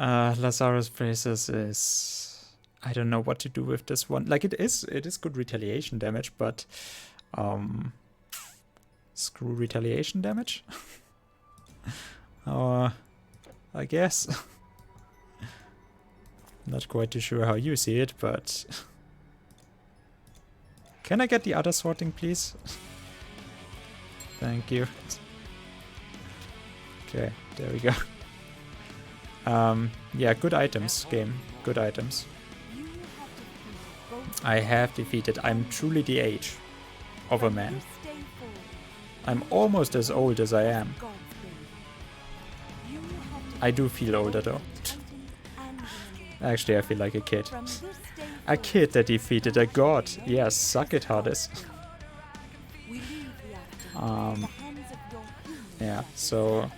Lazarus Braces is... I don't know what to do with this one. Like, it is good retaliation damage, but... Screw retaliation damage? I guess. Not quite too sure how you see it, but... Can I get the other sorting, please? Thank you. Okay, there we go. Yeah, good items, game. Good items. I have defeated. I'm truly the age of a man. I'm almost as old as I am. I do feel older though. Actually, I feel like a kid. A kid that defeated a god. Yes, suck it, Hades. Yeah, so...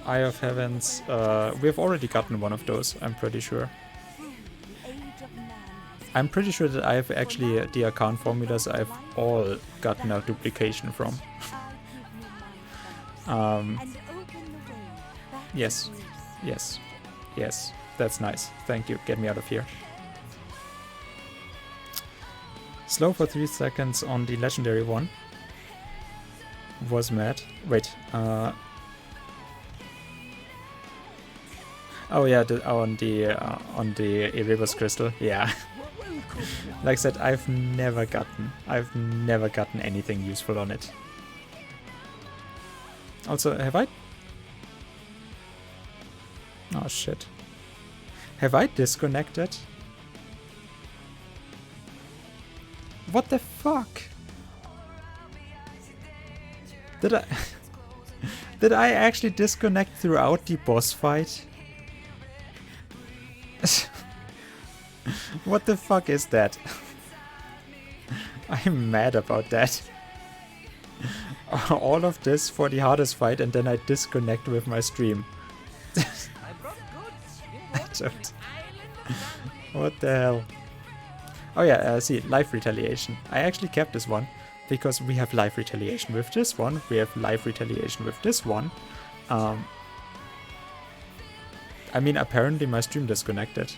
Eye of Heavens. We've already gotten one of those, I'm pretty sure. I'm pretty sure that I've actually, the account formulas I've all gotten a duplication from. Yes. Yes. Yes. That's nice. Thank you. Get me out of here. Slow for 3 seconds on the legendary one. Was mad. Wait. Oh yeah, on the Erebus crystal. Yeah. Like I said, I've never gotten anything useful on it. Also, have I? Oh shit. Have I disconnected? What the fuck? Did I... Did I actually disconnect throughout the boss fight? What the fuck is that? I'm mad about that. All of this for the hardest fight and then I disconnect with my stream. I don't... What the hell? Oh yeah, see, life retaliation. I actually kept this one because we have life retaliation with this one. We have life retaliation with this one. I mean, apparently my stream disconnected.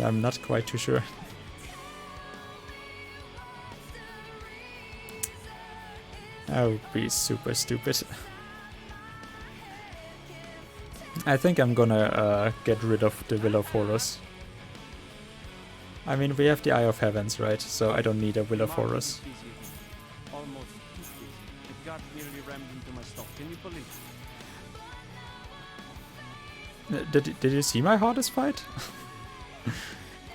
I'm not quite too sure. That would be super stupid. I think I'm gonna get rid of the Will of Horus. I mean, we have the Eye of Heavens, right? So I don't need a Will of Horus. Did you see my hardest fight?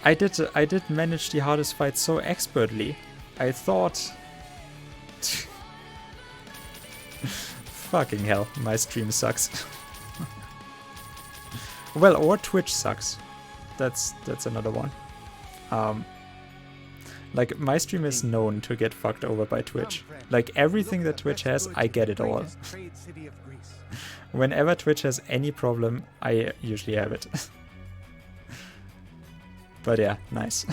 I did manage the hardest fight so expertly. I thought... Fucking hell, my stream sucks. Well, or Twitch sucks. That's another one. Like, my stream is known to get fucked over by Twitch. Like, everything that Twitch has, I get it all. Whenever Twitch has any problem, I usually have it. But yeah, nice.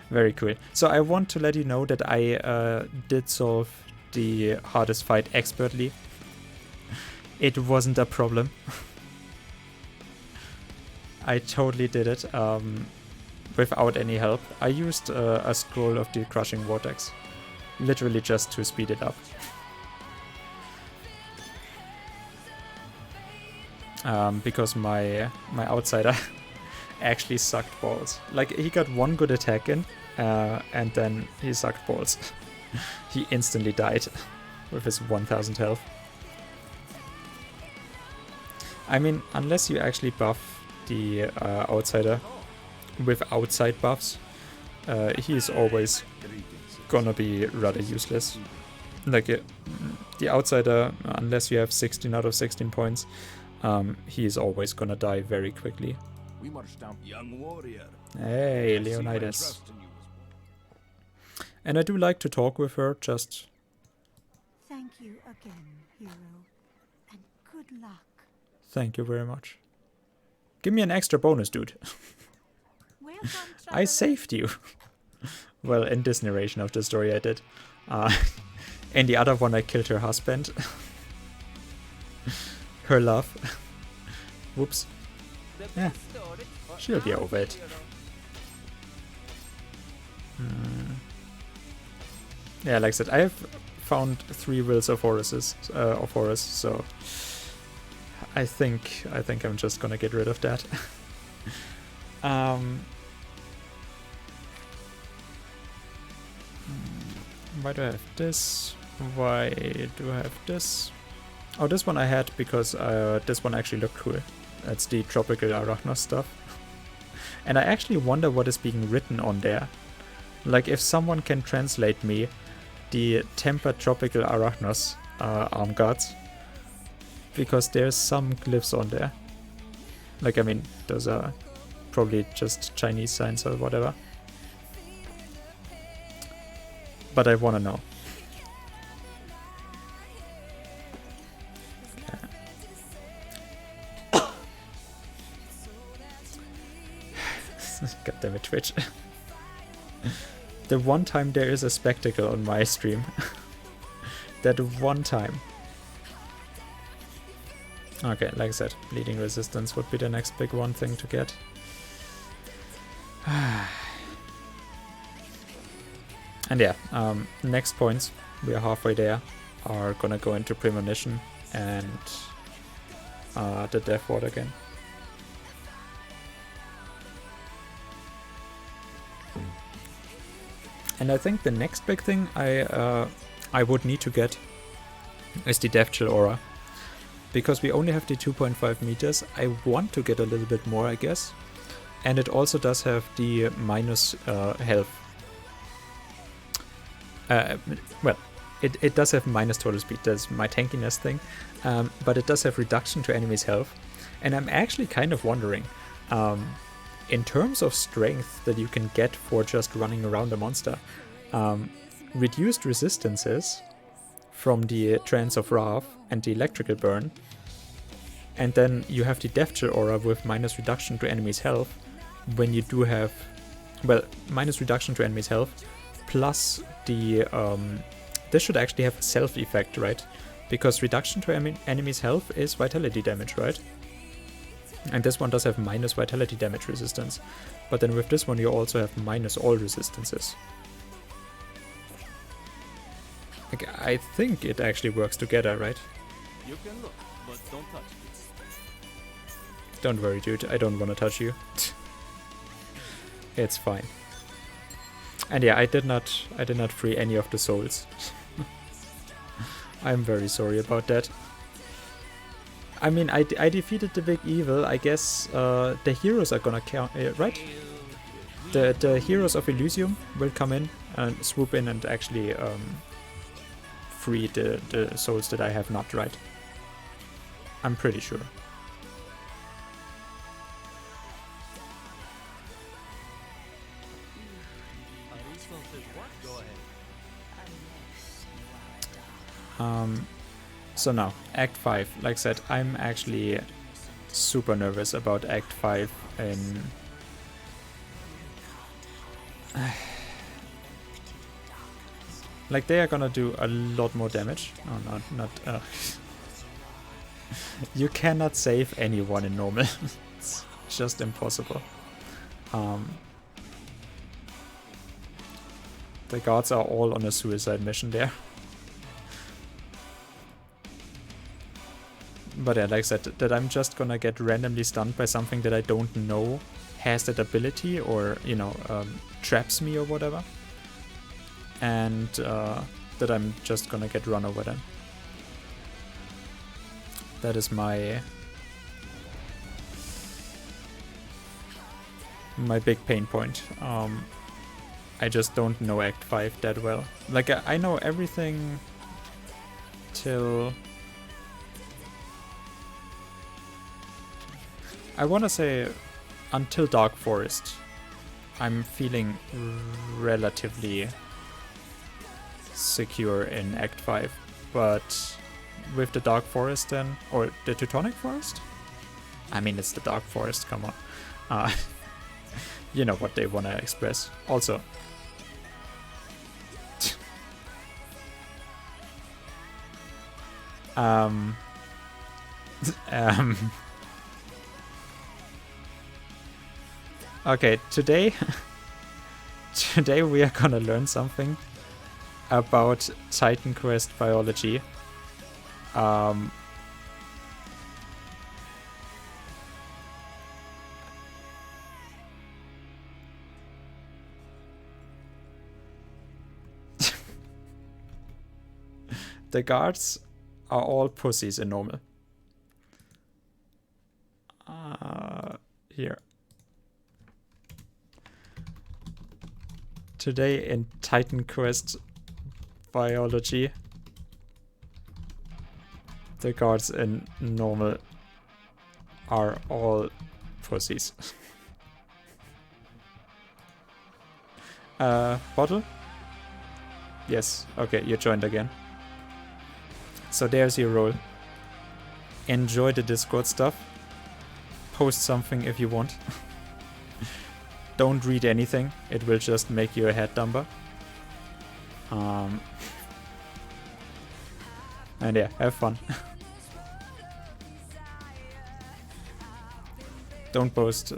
Very cool. So I want to let you know that I did solve the hardest fight expertly. It wasn't a problem. I totally did it without any help. I used a scroll of the Crushing Vortex. Literally just to speed it up. Because my outsider actually sucked balls. Like, he got one good attack in, and then he sucked balls. He instantly died with his 1000 health. I mean, unless you actually buff the outsider with outside buffs, he is always gonna be rather useless. Like, the outsider, unless you have 16 out of 16 points, he is always gonna die very quickly. We marched down, young warrior. Hey, Leonidas. And I do like to talk with her, just... Thank you again, hero. And good luck. Thank you very much. Give me an extra bonus, dude. I saved you. Well, in this narration of the story I did. In the other one I killed her husband. Her love. Whoops. Yeah, she'll be over it. Yeah, like I said, I have found 3 wills of Horus, so I think I'm just gonna get rid of that. Why do I have this? Why do I have this? Oh, this one I had because this one actually looked cool. That's the tropical Arachnos stuff. And I actually wonder what is being written on there. Like, if someone can translate me the tempered tropical Arachnos arm guards. Because there's some glyphs on there. Like, I mean, those are probably just Chinese signs or whatever. But I want to know. God damn it, Twitch. The one time there is a spectacle on my stream. That one time. Okay, like I said, bleeding resistance would be the next big one thing to get. And yeah, next points, we are halfway there, are gonna go into premonition and the death ward again. And I think the next big thing I would need to get is the Death Chill Aura. Because we only have the 2.5 meters, I want to get a little bit more, I guess. And it also does have the minus health. Well, it does have minus total speed, that's my tankiness thing. But it does have reduction to enemies' health. And I'm actually kind of wondering, in terms of strength that you can get for just running around a monster, reduced resistances from the Trance of Wrath and the Electrical Burn, and then you have the Death Chill Aura with minus reduction to enemies' health when you do have, well, minus reduction to enemies' health, plus the, this should actually have a self effect, right? Because reduction to enemies' health is vitality damage, right? And this one does have minus vitality damage resistance. But then with this one you also have minus all resistances. Like, I think it actually works together, right? You can look, but don't touch me. Don't worry, dude, I don't want to touch you. It's fine. And yeah, I did not free any of the souls. I'm very sorry about that. I mean, I defeated the big evil. I guess the heroes are gonna count, right? The heroes of Elysium will come in and swoop in and actually free the souls that I have not, right? I'm pretty sure. So now, Act 5. Like I said, I'm actually super nervous about Act 5 in... like, they are gonna do a lot more damage. Oh, not... You cannot save anyone in normal. It's just impossible. The guards are all on a suicide mission there. But yeah, like I said, that I'm just gonna get randomly stunned by something that I don't know has that ability or, you know, traps me or whatever. And that I'm just gonna get run over then. That is my big pain point. I just don't know Act 5 that well. Like, I know everything till... I want to say until Dark Forest, I'm feeling relatively secure in Act 5, but with the Dark Forest then, or the Teutonic Forest? I mean, it's the Dark Forest, come on. You know what they want to express. Also, Okay, today today we are gonna learn something about Titan Quest biology. The guards are all pussies in normal. Here. Today in Titan Quest biology, the guards in normal are all pussies. Bottle? Yes, okay, you joined again. So there's your role. Enjoy the Discord stuff. Post something if you want. Don't read anything, it will just make you a head dumper. And yeah, have fun. Don't post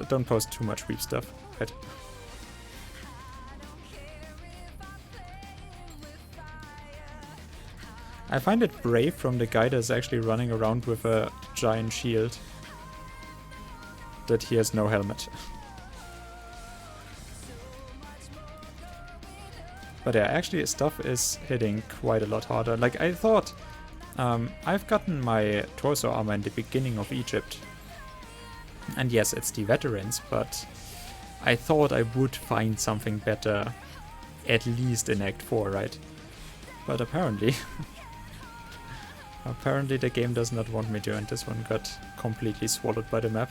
too much weep stuff. Right. I find it brave from the guy that's actually running around with a giant shield that he has no helmet. But yeah, actually stuff is hitting quite a lot harder. Like I thought, I've gotten my torso armor in the beginning of Egypt. And yes, it's the veterans, but I thought I would find something better at least in Act 4, right? But apparently... apparently the game does not want me to, and this one got completely swallowed by the map.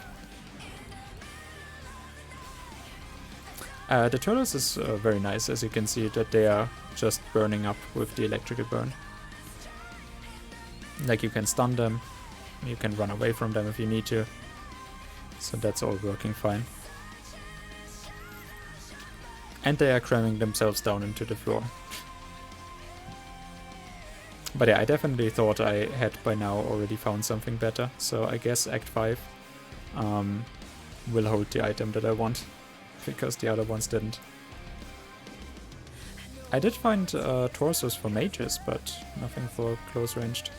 The turtles is very nice, as you can see that they are just burning up with the electrical burn. Like you can stun them, you can run away from them if you need to. So that's all working fine. And they are cramming themselves down into the floor. But yeah, I definitely thought I had by now already found something better. So I guess Act 5 will hold the item that I want. Because the other ones didn't. I did find torsos for mages, but nothing for close ranged.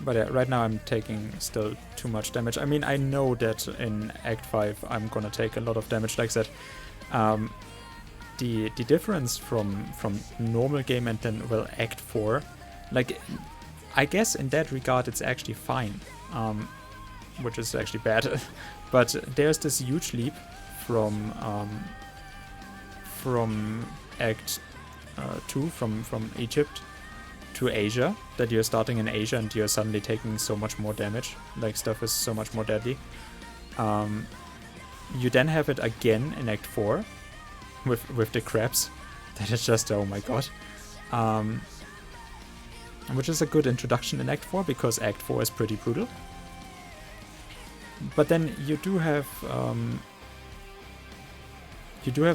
But yeah, right now I'm taking still too much damage. I mean, I know that in Act 5 I'm gonna take a lot of damage. Like I said, the difference from normal game and then, well, Act 4, like... I guess in that regard it's actually fine, which is actually bad. But there's this huge leap from Act 2, from Egypt to Asia, that you're starting in Asia and you're suddenly taking so much more damage, like stuff is so much more deadly. You then have it again in Act 4 with the crabs. That is just, oh my god. Which is a good introduction in Act 4, because Act 4 is pretty brutal. But then you do have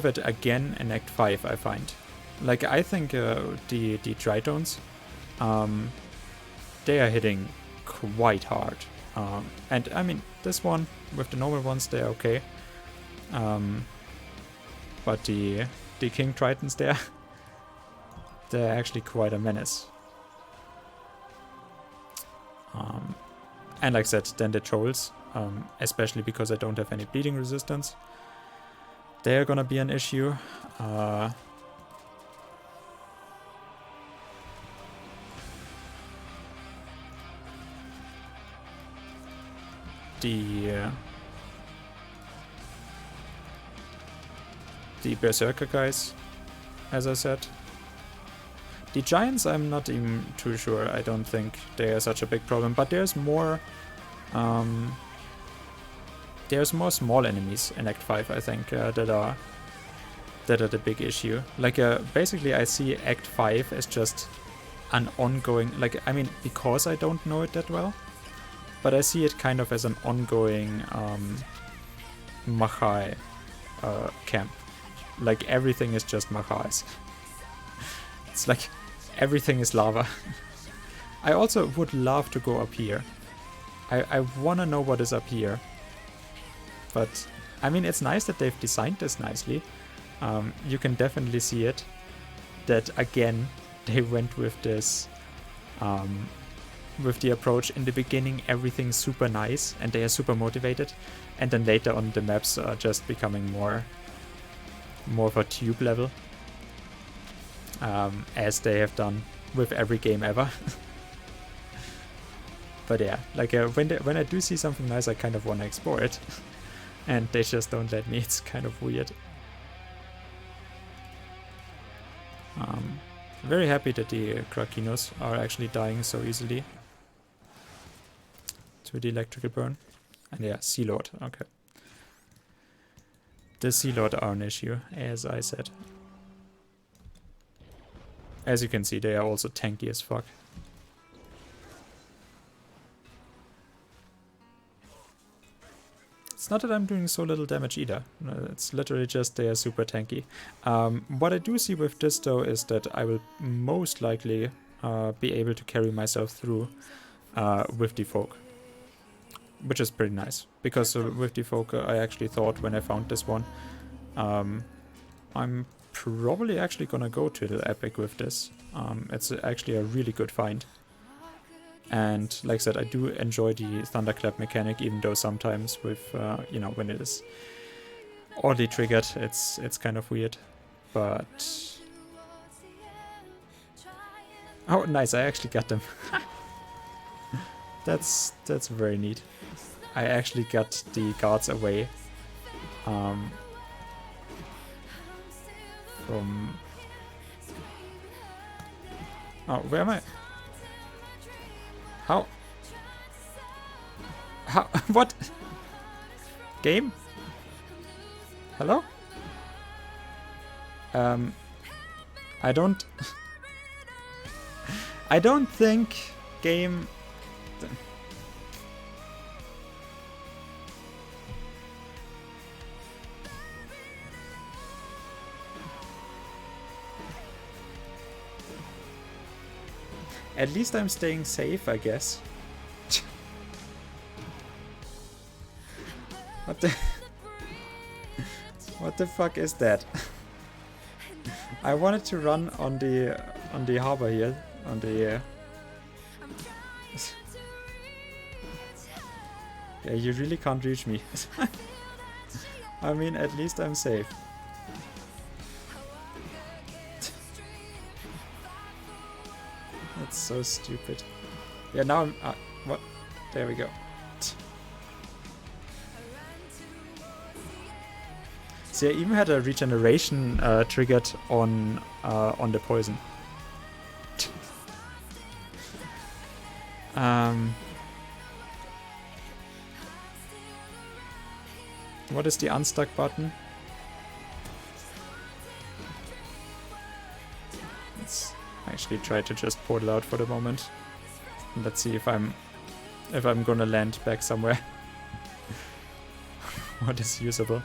it again in Act 5, I find. Like, I think the Tritones, they are hitting quite hard. And I mean, this one, with the normal ones, they're okay. But the King Tritons there, they're actually quite a menace. And like I said, then the trolls, especially because I don't have any bleeding resistance, they're gonna be an issue. The Berserker guys, as I said. The giants, I'm not even too sure. I don't think they are such a big problem, but there's more small enemies in Act 5, I think, that are the big issue. Like, basically I see Act 5 as just an ongoing, like, I mean, because I don't know it that well, but I see it kind of as an ongoing Machai camp. Like, everything is just Machais. It's like everything is lava. I also would love to go up here. I wanna know what is up here. But, I mean, it's nice that they've designed this nicely. You can definitely see it. That, again, they went with this... with the approach in the beginning, everything's super nice and they are super motivated. And then later on the maps are just becoming more of a tube level. As they have done with every game ever. But yeah, like when I do see something nice, I kind of want to explore it. And they just don't let me. It's kind of weird. Very happy that the Krakinos are actually dying so easily to the electrical burn. And yeah, Sea Lord, okay. The Sea Lord are an issue, as I said. As you can see, they are also tanky as fuck. It's not that I'm doing so little damage either. It's literally just they are super tanky. What I do see with this though is that I will most likely be able to carry myself through with the folk. Which is pretty nice. Because with the folk I actually thought when I found this one, I'm probably actually gonna go to the epic with this. It's actually a really good find. And like I said, I do enjoy the thunderclap mechanic, even though sometimes with, you know, when it is oddly triggered, it's kind of weird. But... oh, nice, I actually got them. That's very neat. I actually got the guards away from... oh, where am I? How? What? Game? Hello? I don't... I don't think game... At least I'm staying safe, I guess. What the... what the fuck is that? I wanted to run on the harbor here, on the... yeah, you really can't reach me. I mean, at least I'm safe. That's so stupid. Yeah, now I'm... what? There we go. See, I even had a regeneration triggered on the poison. What is the unstuck button? Let's actually try to just portal out for the moment. Let's see if I'm gonna land back somewhere. What is usable?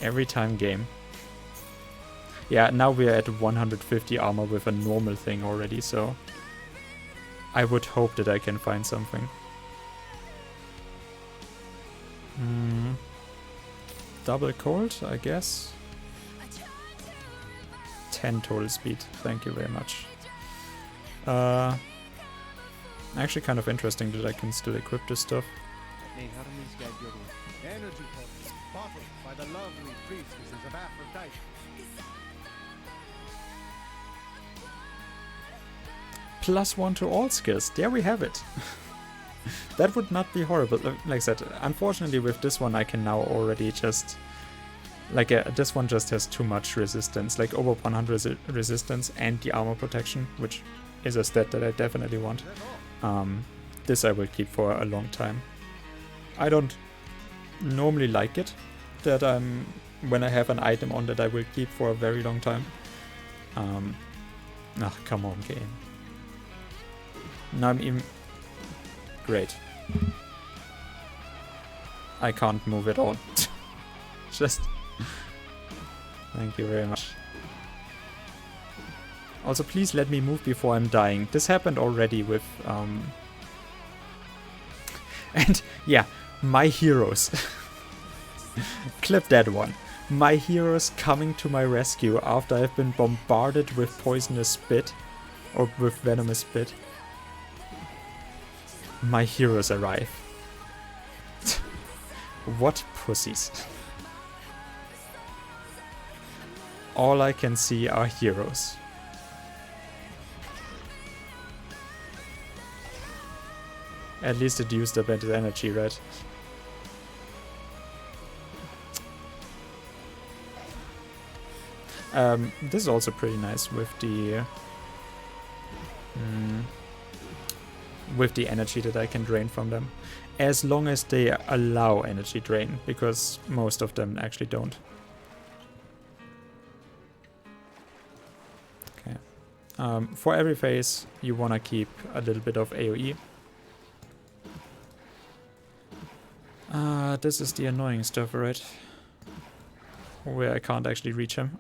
Every time game. Yeah, now we're at 150 armor with a normal thing already, so I would hope that I can find something. Double cold, I guess. 10 total speed, thank you very much. Actually kind of interesting that I can still equip this stuff. Energy potions bottled by the lovely priestesses of Aphrodite. +1 to all skills, there we have it. That would not be horrible. Like I said, unfortunately with this one I can now already just... like this one just has too much resistance, like over 100 resistance and the armor protection, which is a stat that I definitely want. This I will keep for a long time. I don't normally like it that when I have an item on that I will keep for a very long time. Come on, game. Now I'm even... great. I can't move at all. Just... thank you very much. Also, please let me move before I'm dying. This happened already with... And yeah, my heroes. Clip that one. My heroes coming to my rescue after I've been bombarded with poisonous spit. Or with venomous spit. My heroes arrive. What pussies. All I can see are heroes. At least it used up its energy, right? This is also pretty nice with the energy that I can drain from them. As long as they allow energy drain, because most of them actually don't. Okay. For every phase, you want to keep a little bit of AoE. This is the annoying stuff, right? Where I can't actually reach him.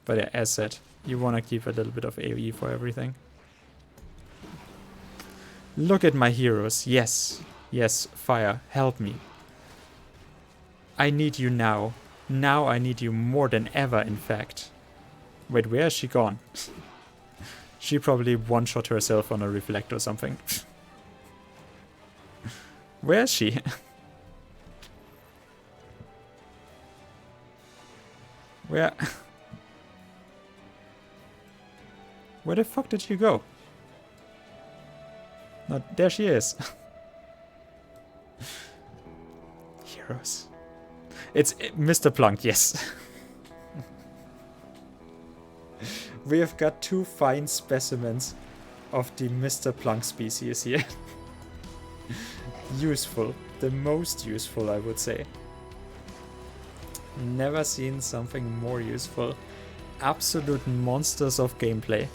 But yeah, as said, you want to keep a little bit of AoE for everything. Look at my heroes. Yes. Yes, fire. Help me. I need you now. Now I need you more than ever, in fact. Wait, where is she gone? She probably one-shot herself on a reflect or something. Where is she? Where... Where the fuck did she go? No, there she is. Heroes. It's Mr. Plunk, yes. We have got two fine specimens of the Mr. Plunk species here. Useful. The most useful, I would say. Never seen something more useful. Absolute monsters of gameplay.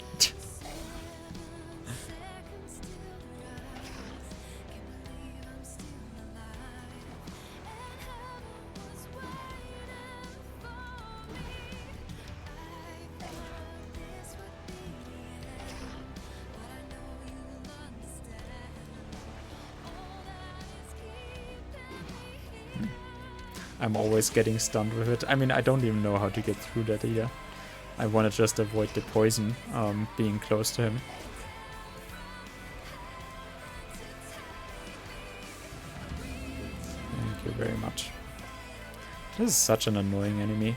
I'm always getting stunned with it. I mean, I don't even know how to get through that either. I want to just avoid the poison being close to him. Thank you very much. This is such an annoying enemy.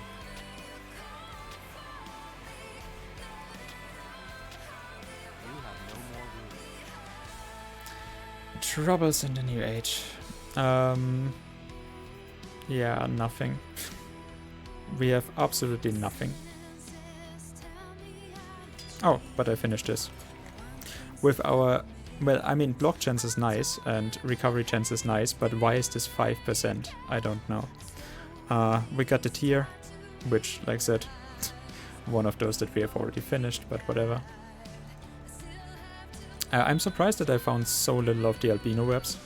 Troubles in the New Age. Yeah, nothing. We have absolutely nothing. Oh, but I finished this. With our... Well, I mean, block chance is nice, and recovery chance is nice, but why is this 5%? I don't know. We got the tier, which, like I said, one of those that we have already finished, but whatever. I'm surprised that I found so little of the albino webs.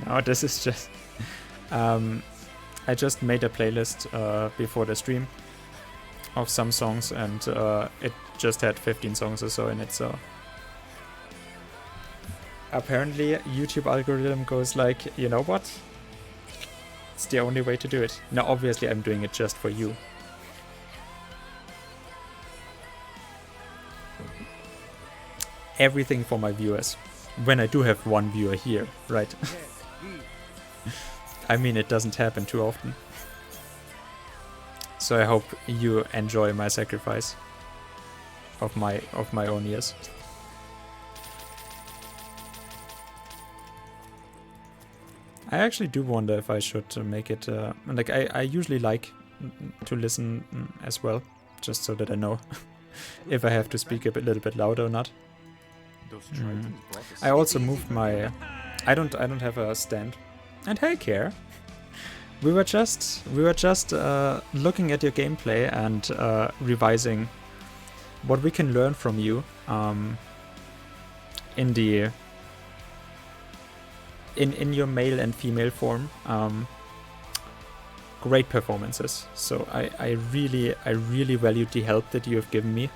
No, this is just... I just made a playlist before the stream of some songs, and it just had 15 songs or so in it, so... Apparently, YouTube algorithm goes like, you know what? It's the only way to do it. Now, obviously, I'm doing it just for you. Everything for my viewers. When I do have one viewer here, right? I mean, it doesn't happen too often. So I hope you enjoy my sacrifice of my own ears. I actually do wonder if I should make it... like, I usually like to listen as well, just so that I know if I have to speak a little bit louder or not. I also moved my... I don't have a stand. And hey, Care! We were just looking at your gameplay and in the in your male and female form. Great performances. So I really valued the help that you have given me.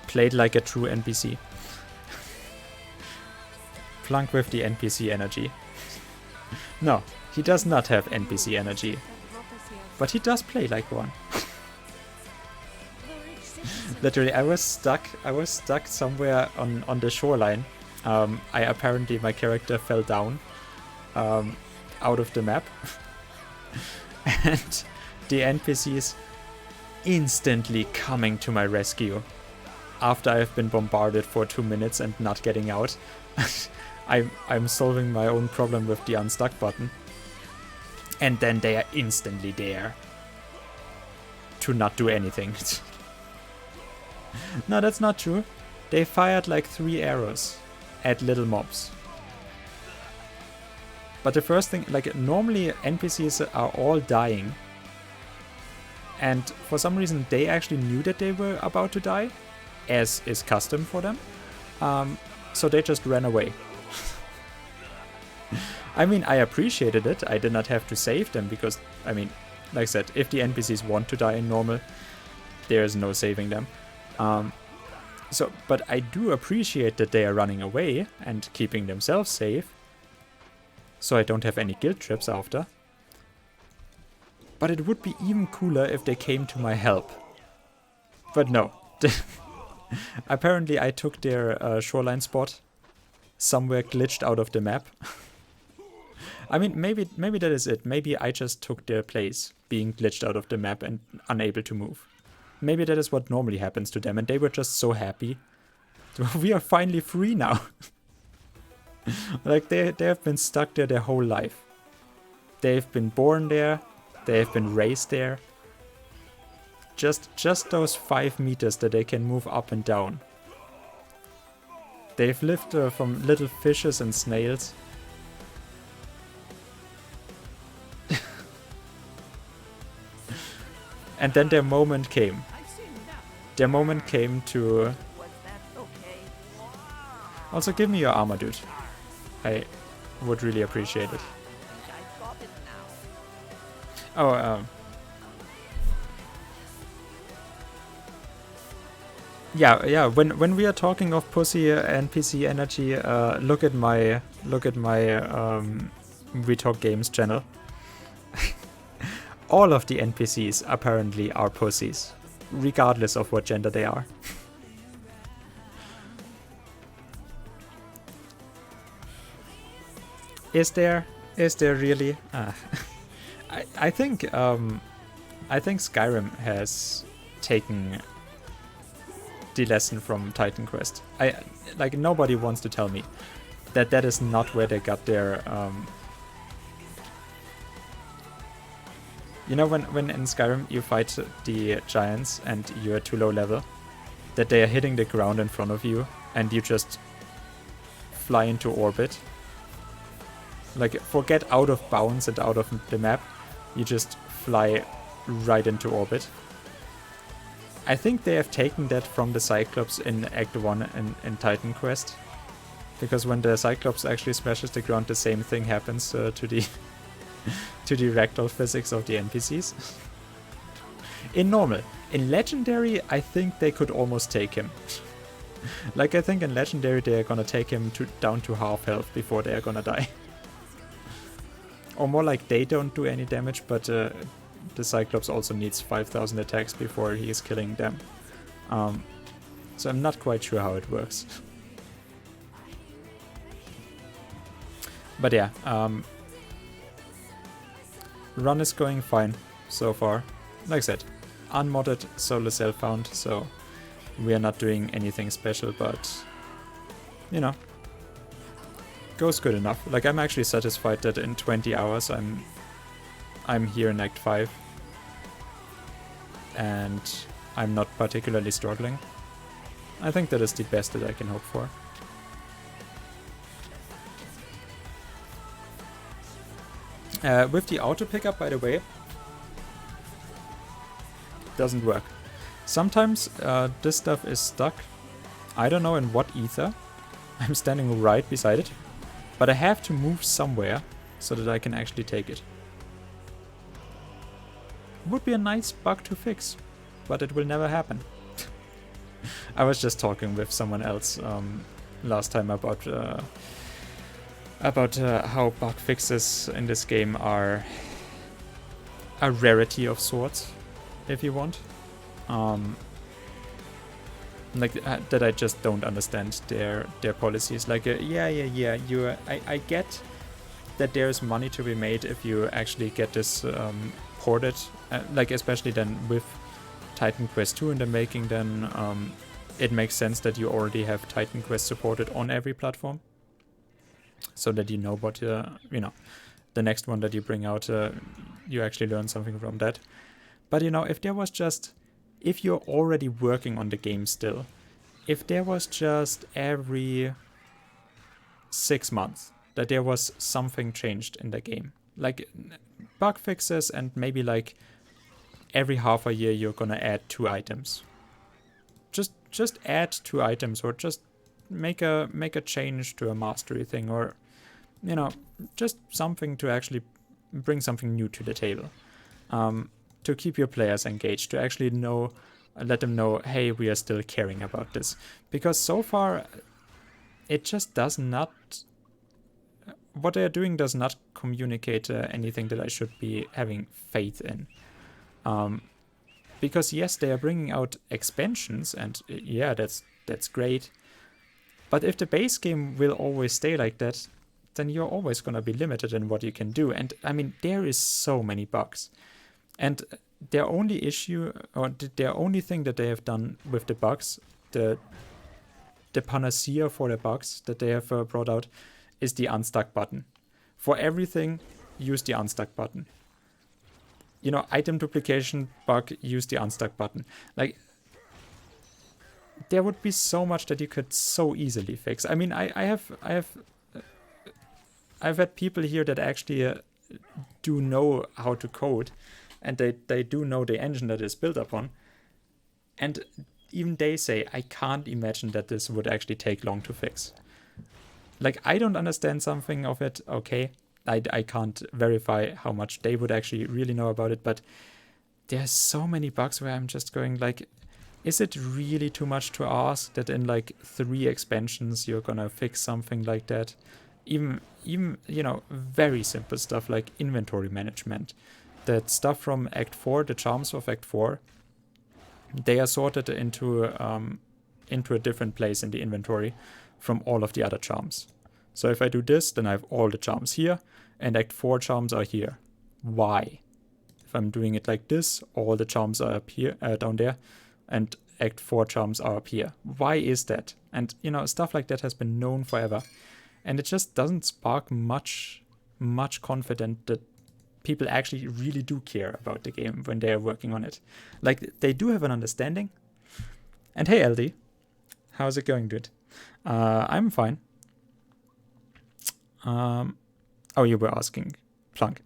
Played like a true NPC. Plunk with the NPC energy. No, he does not have NPC energy. But he does play like one. Literally, I was stuck somewhere on the shoreline. My character fell down out of the map. And the NPCs instantly coming to my rescue. After I've been bombarded for 2 minutes and not getting out. I'm solving my own problem with the unstuck button. And then they are instantly there. To not do anything. No, that's not true. They fired like 3 arrows at little mobs. But the first thing, like normally NPCs are all dying. And for some reason they actually knew that they were about to die, as is custom for them. So they just ran away. I mean, I appreciated it. I did not have to save them because, I mean, like I said, if the NPCs want to die in normal, there is no saving them. But I do appreciate that they are running away and keeping themselves safe. So I don't have any guilt trips after. But it would be even cooler if they came to my help. But no. Apparently I took their shoreline spot. Somewhere glitched out of the map. I mean, maybe that is it. Maybe I just took their place, being glitched out of the map and unable to move. Maybe that is what normally happens to them, and they were just so happy. We are finally free now. Like, they have been stuck there their whole life. They've been born there, they have been raised there. Just those 5 meters that they can move up and down. They've lived from little fishes and snails. And then their moment came. Their moment came to... Also, give me your armor, dude. I would really appreciate it. Oh, yeah. When we are talking of pussy NPC energy, look at my We Talk Games channel. All of the NPCs apparently are pussies, regardless of what gender they are. Is there really? I think Skyrim has taken the lesson from Titan Quest. Like, nobody wants to tell me that is not where they got their you know, when in Skyrim you fight the giants and you're too low level, that they are hitting the ground in front of you and you just fly into orbit. Like, forget out of bounds and out of the map, you just fly right into orbit. I think they have taken that from the Cyclops in Act 1 in Titan Quest. Because when the Cyclops actually smashes the ground, the same thing happens to the to the ragdoll physics of the NPCs. In normal. In Legendary, I think they could almost take him. Like, I think in Legendary they are gonna take him down to half health before they are gonna die. Or more like they don't do any damage, but the Cyclops also needs 5,000 attacks before he is killing them. So I'm not quite sure how it works. But yeah, run is going fine so far. Like I said, unmodded, solo self-found, so we are not doing anything special, but you know, goes good enough. Like, I'm actually satisfied that in 20 hours I'm here in Act 5 and I'm not particularly struggling. I think that is the best that I can hope for. With the auto pickup, by the way, doesn't work. Sometimes this stuff is stuck I don't know in what ether. I'm standing right beside it. But I have to move somewhere so that I can actually take it. Would be a nice bug to fix, but it will never happen. I was just talking with someone else last time about how bug fixes in this game are a rarity of sorts, if you want. That I just don't understand their policies. Like, I get that there's money to be made if you actually get this ported, like especially then with Titan Quest 2 in the making, then it makes sense that you already have Titan Quest supported on every platform, so that you know what the next one that you bring out, you actually learn something from that. But if you're already working on the game still, if there was just every 6 months that there was something changed in the game, like bug fixes, and maybe like every half a year you're gonna add 2 items. Just add 2 items, or just make a change to a mastery thing, or just something to actually bring something new to the table. To keep your players engaged, to actually let them know, hey, we are still caring about this. Because so far, it just does not... What they are doing does not communicate anything that I should be having faith in. Because yes, they are bringing out expansions, and yeah, that's great. But if the base game will always stay like that, then you're always gonna be limited in what you can do. And I mean, there is so many bugs. And their only issue, or their only thing that they have done with the bugs, the panacea for the bugs that they have brought out, is the unstuck button. For everything, use the unstuck button. Item duplication bug, use the unstuck button. Like, there would be so much that you could so easily fix. I mean, I've had people here that actually do know how to code, and they do know the engine that is built upon. And even they say, I can't imagine that this would actually take long to fix. Like, I don't understand something of it, okay. I can't verify how much they would actually really know about it, but there's so many bugs where I'm just going like, is it really too much to ask that in like 3 expansions you're gonna fix something like that? Even very simple stuff like inventory management. That stuff from Act 4, the charms of Act 4, they are sorted into a different place in the inventory from all of the other charms. So if I do this, then I have all the charms here, and Act 4 charms are here. Why? If I'm doing it like this, all the charms are up here, down there, and Act 4 charms are up here. Why is that? And, stuff like that has been known forever. And it just doesn't spark much confidence that people actually really do care about the game when they are working on it. Like, they do have an understanding. And hey, LD, how's it going, dude? I'm fine. Oh, you were asking Plunk.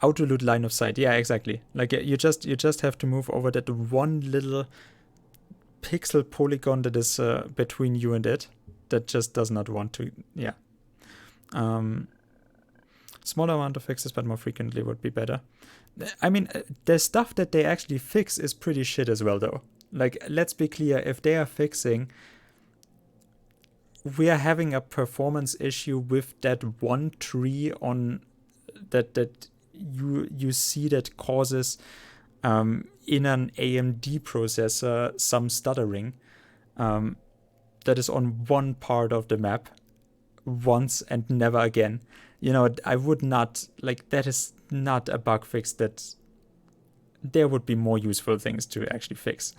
Auto loot line of sight. Yeah, exactly. Like, you just have to move over that one little pixel polygon that is between you and it, that just does not want to. Yeah. Smaller amount of fixes, but more frequently would be better. I mean, the stuff that they actually fix is pretty shit as well, though. Like, let's be clear, if they are fixing, we are having a performance issue with that one tree on that you see that causes in an AMD processor some stuttering that is on one part of the map once and never again. I would not, like, that is not a bug fix that there would be more useful things to actually fix.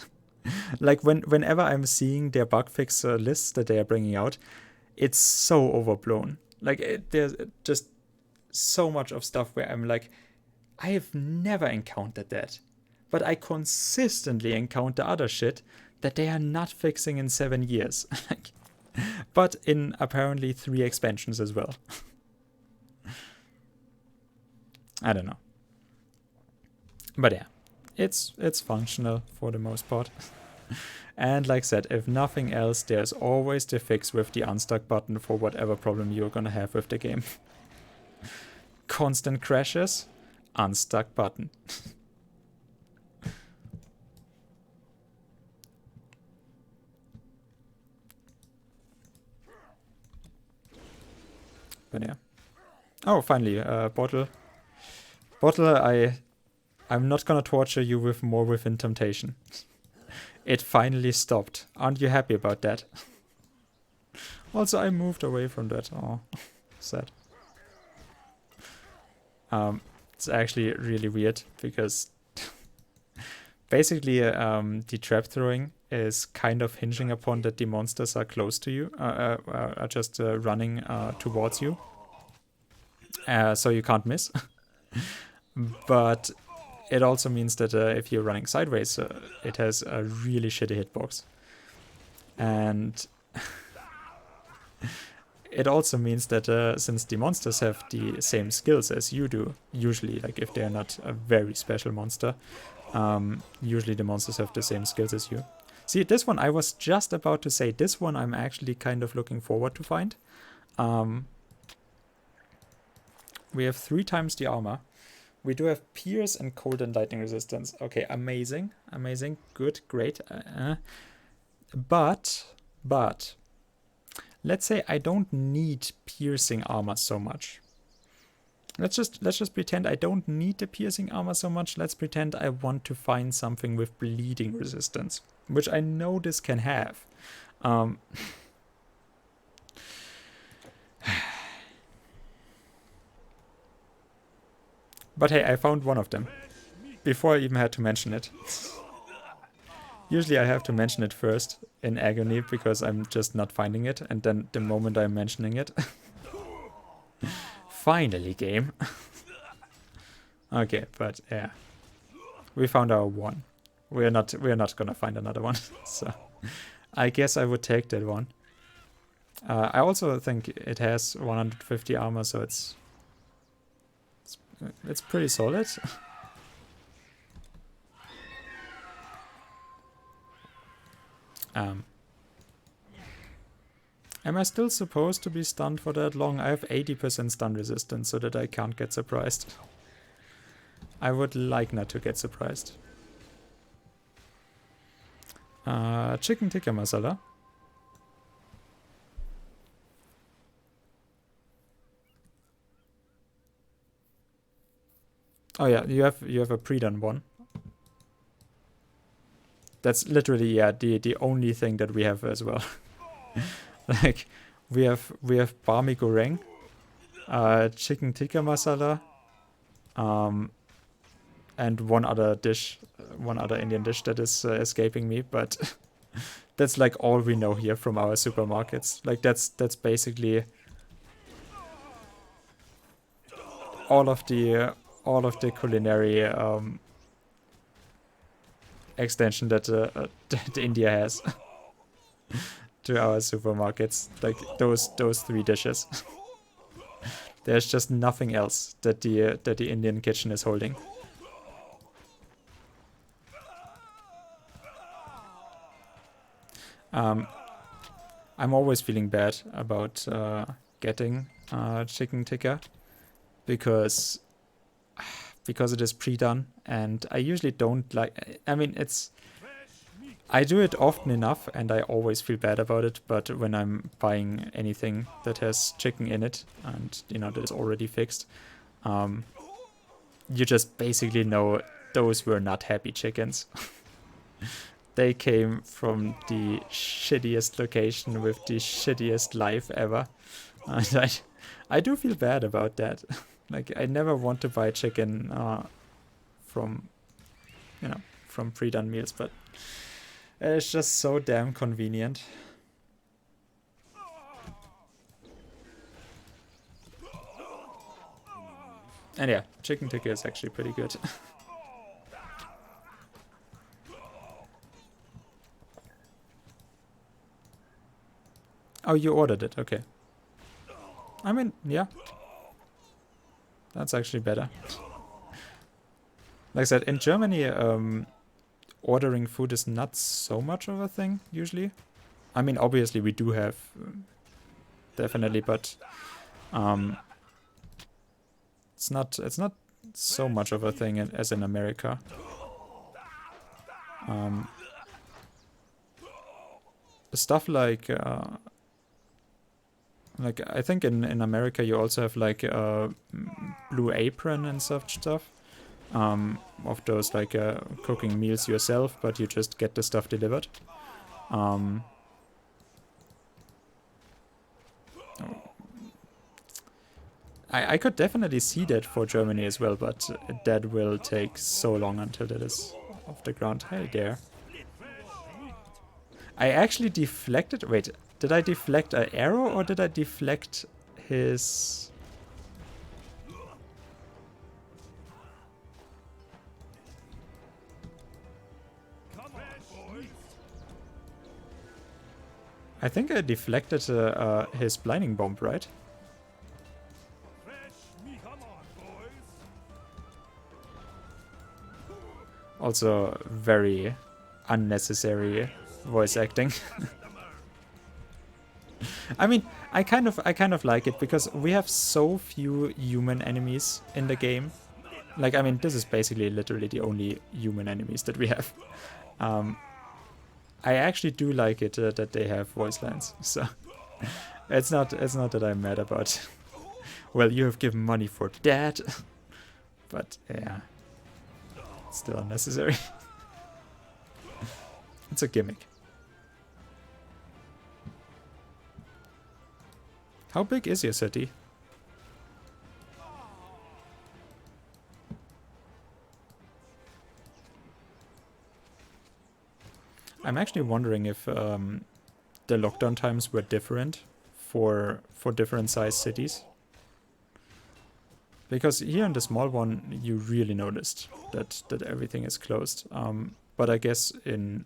Like, whenever I'm seeing their bug fix lists that they are bringing out, it's so overblown. Like, there's just so much of stuff where I'm like, I have never encountered that. But I consistently encounter other shit that they are not fixing in 7 years. Like, but in apparently 3 expansions as well. I don't know. But yeah, it's functional for the most part. And like I said, if nothing else, there's always the fix with the unstuck button for whatever problem you're gonna have with the game. Constant crashes, unstuck button. But yeah. Oh, finally, bottle. Bottle, I'm not gonna torture you with more within temptation. It finally stopped. Aren't you happy about that? Also, I moved away from that. Oh, sad. It's actually really weird because basically the trap throwing is kind of hinging upon that the monsters are close to you, are just running towards you. So you can't miss. But it also means that if you're running sideways, it has a really shitty hitbox. And it also means that since the monsters have the same skills as you do, usually, like if they're not a very special monster, usually the monsters have the same skills as you. See, this one I was just about to say, this one I'm actually kind of looking forward to find. We have 3 times the armor. We do have pierce and cold and lightning resistance. Okay, amazing, amazing, good, great. But let's say I don't need piercing armor so much. Let's just pretend I don't need the piercing armor so much. Let's pretend I want to find something with bleeding resistance, which I know this can have. But hey, I found one of them before I even had to mention it. Usually I have to mention it first in agony because I'm just not finding it, and then the moment I'm mentioning it. Finally, game. Okay, but yeah. We found our one. We're not gonna find another one. So I guess I would take that one. I also think it has 150 armor, so it's pretty solid. Am I still supposed to be stunned for that long? I have 80% stun resistance so that I can't get surprised. I would like not to get surprised. Chicken tikka masala. Oh yeah, you have a pre-done one. That's literally, yeah, the only thing that we have as well. Like we have barmi goreng, chicken tikka masala, and one other Indian dish that is escaping me, but that's like all we know here from our supermarkets. Like that's basically all of the culinary extension that that India has to our supermarkets. Like those 3 dishes. There's just nothing else that the Indian kitchen is holding. I'm always feeling bad about getting chicken tikka because it is pre-done, and I usually don't like. I mean, I do it often enough, and I always feel bad about it. But when I'm buying anything that has chicken in it, and that is already fixed, you just basically know those were not happy chickens. They came from the shittiest location with the shittiest life ever. And I do feel bad about that. Like, I never want to buy chicken from pre-done meals, but it's just so damn convenient. And yeah, chicken tikka is actually pretty good. Oh, you ordered it. Okay. I mean, yeah. That's actually better. Like I said, in Germany, ordering food is not so much of a thing, usually. I mean, obviously we do have, definitely, but it's not so much of a thing as in America. Stuff like I think in America you also have like Blue Apron and such stuff. Of those like cooking meals yourself, but you just get the stuff delivered. I could definitely see that for Germany as well, but that will take so long until that is off the ground. Hey there. I actually deflected... Wait, did I deflect an arrow or did I deflect his... I think I deflected his blinding bomb, right? Also, very unnecessary voice acting. I mean, I kind of like it because we have so few human enemies in the game. Like, I mean, this is basically literally the only human enemies that we have. I actually do like it that they have voice lines. So it's not that I'm mad about. Well, you have given money for that, but yeah, it's still unnecessary. It's a gimmick. How big is your city? I'm actually wondering if the lockdown times were different for different sized cities. Because here in the small one, you really noticed that everything is closed. But I guess in,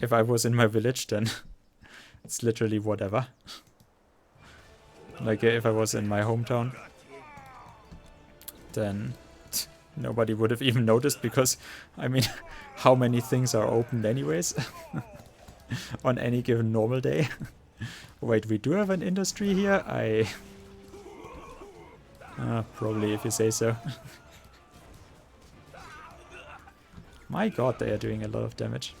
if I was in my village, then it's literally whatever. Like if I was in my hometown, then nobody would have even noticed because, I mean, how many things are opened anyways on any given normal day? Wait, we do have an industry here? Probably if you say so. My god, they are doing a lot of damage.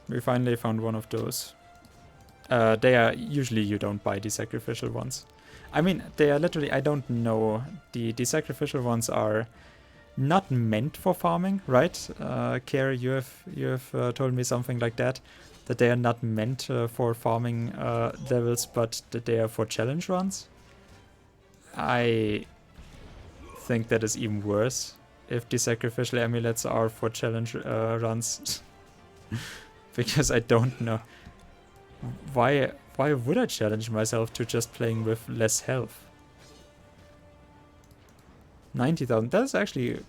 We finally found one of those. They are, usually you don't buy the sacrificial ones. I mean, they are literally, I don't know, the sacrificial ones are not meant for farming, right? Care, you have told me something like that they are not meant for farming levels, but that they are for challenge runs. I think that is even worse if the sacrificial amulets are for challenge runs. Because I don't know why would I challenge myself to just playing with less health? 90,000. That's actually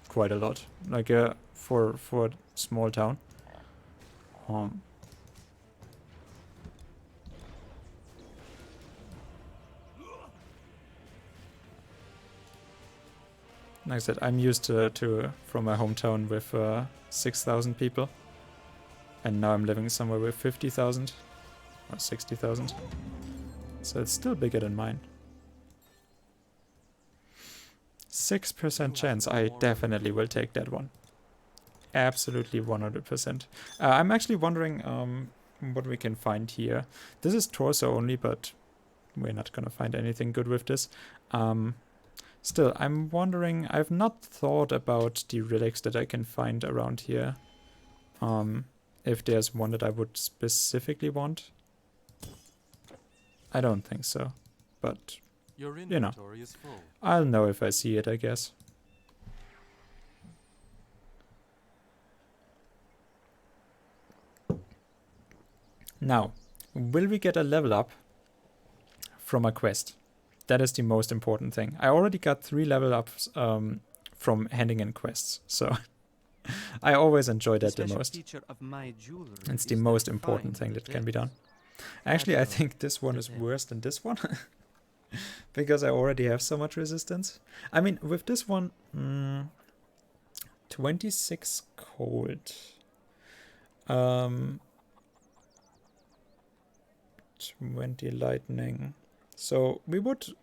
quite a lot. Like for a small town. Like I said, I'm used to from my hometown with 6,000 people, and now I'm living somewhere with 50,000 or 60,000. So it's still bigger than mine. 6% chance. I definitely will take that one. Absolutely 100%. I'm actually wondering what we can find here. This is torso only, but we're not gonna find anything good with this. Still, I'm wondering, I've not thought about the relics that I can find around here. If there's one that I would specifically want. I don't think so, but Your inventory is full. I'll know if I see it, I guess. Now, will we get a level up from a quest. That is the most important thing. I already got 3 level ups from handing in quests, so I always enjoy that the most. It's the most important thing that can be done. Actually, I think this one is worse than this one. Because I already have so much resistance. I mean, with this one, 26 cold. 20 lightning. So we would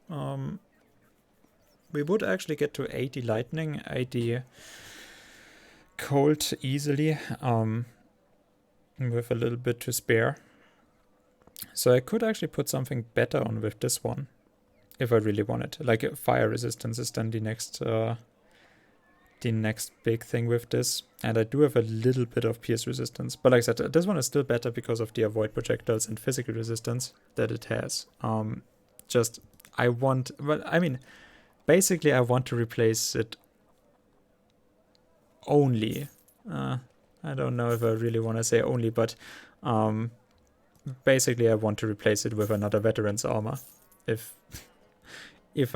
actually get to 80 lightning, 80 cold easily, with a little bit to spare. So I could actually put something better on with this one, if I really wanted. Like fire resistance is then the next big thing with this. And I do have a little bit of pierce resistance. But like I said, this one is still better because of the avoid projectiles and physical resistance that it has. Basically I want to replace it only. I don't know if I really want to say only, but basically I want to replace it with another veteran's armor. If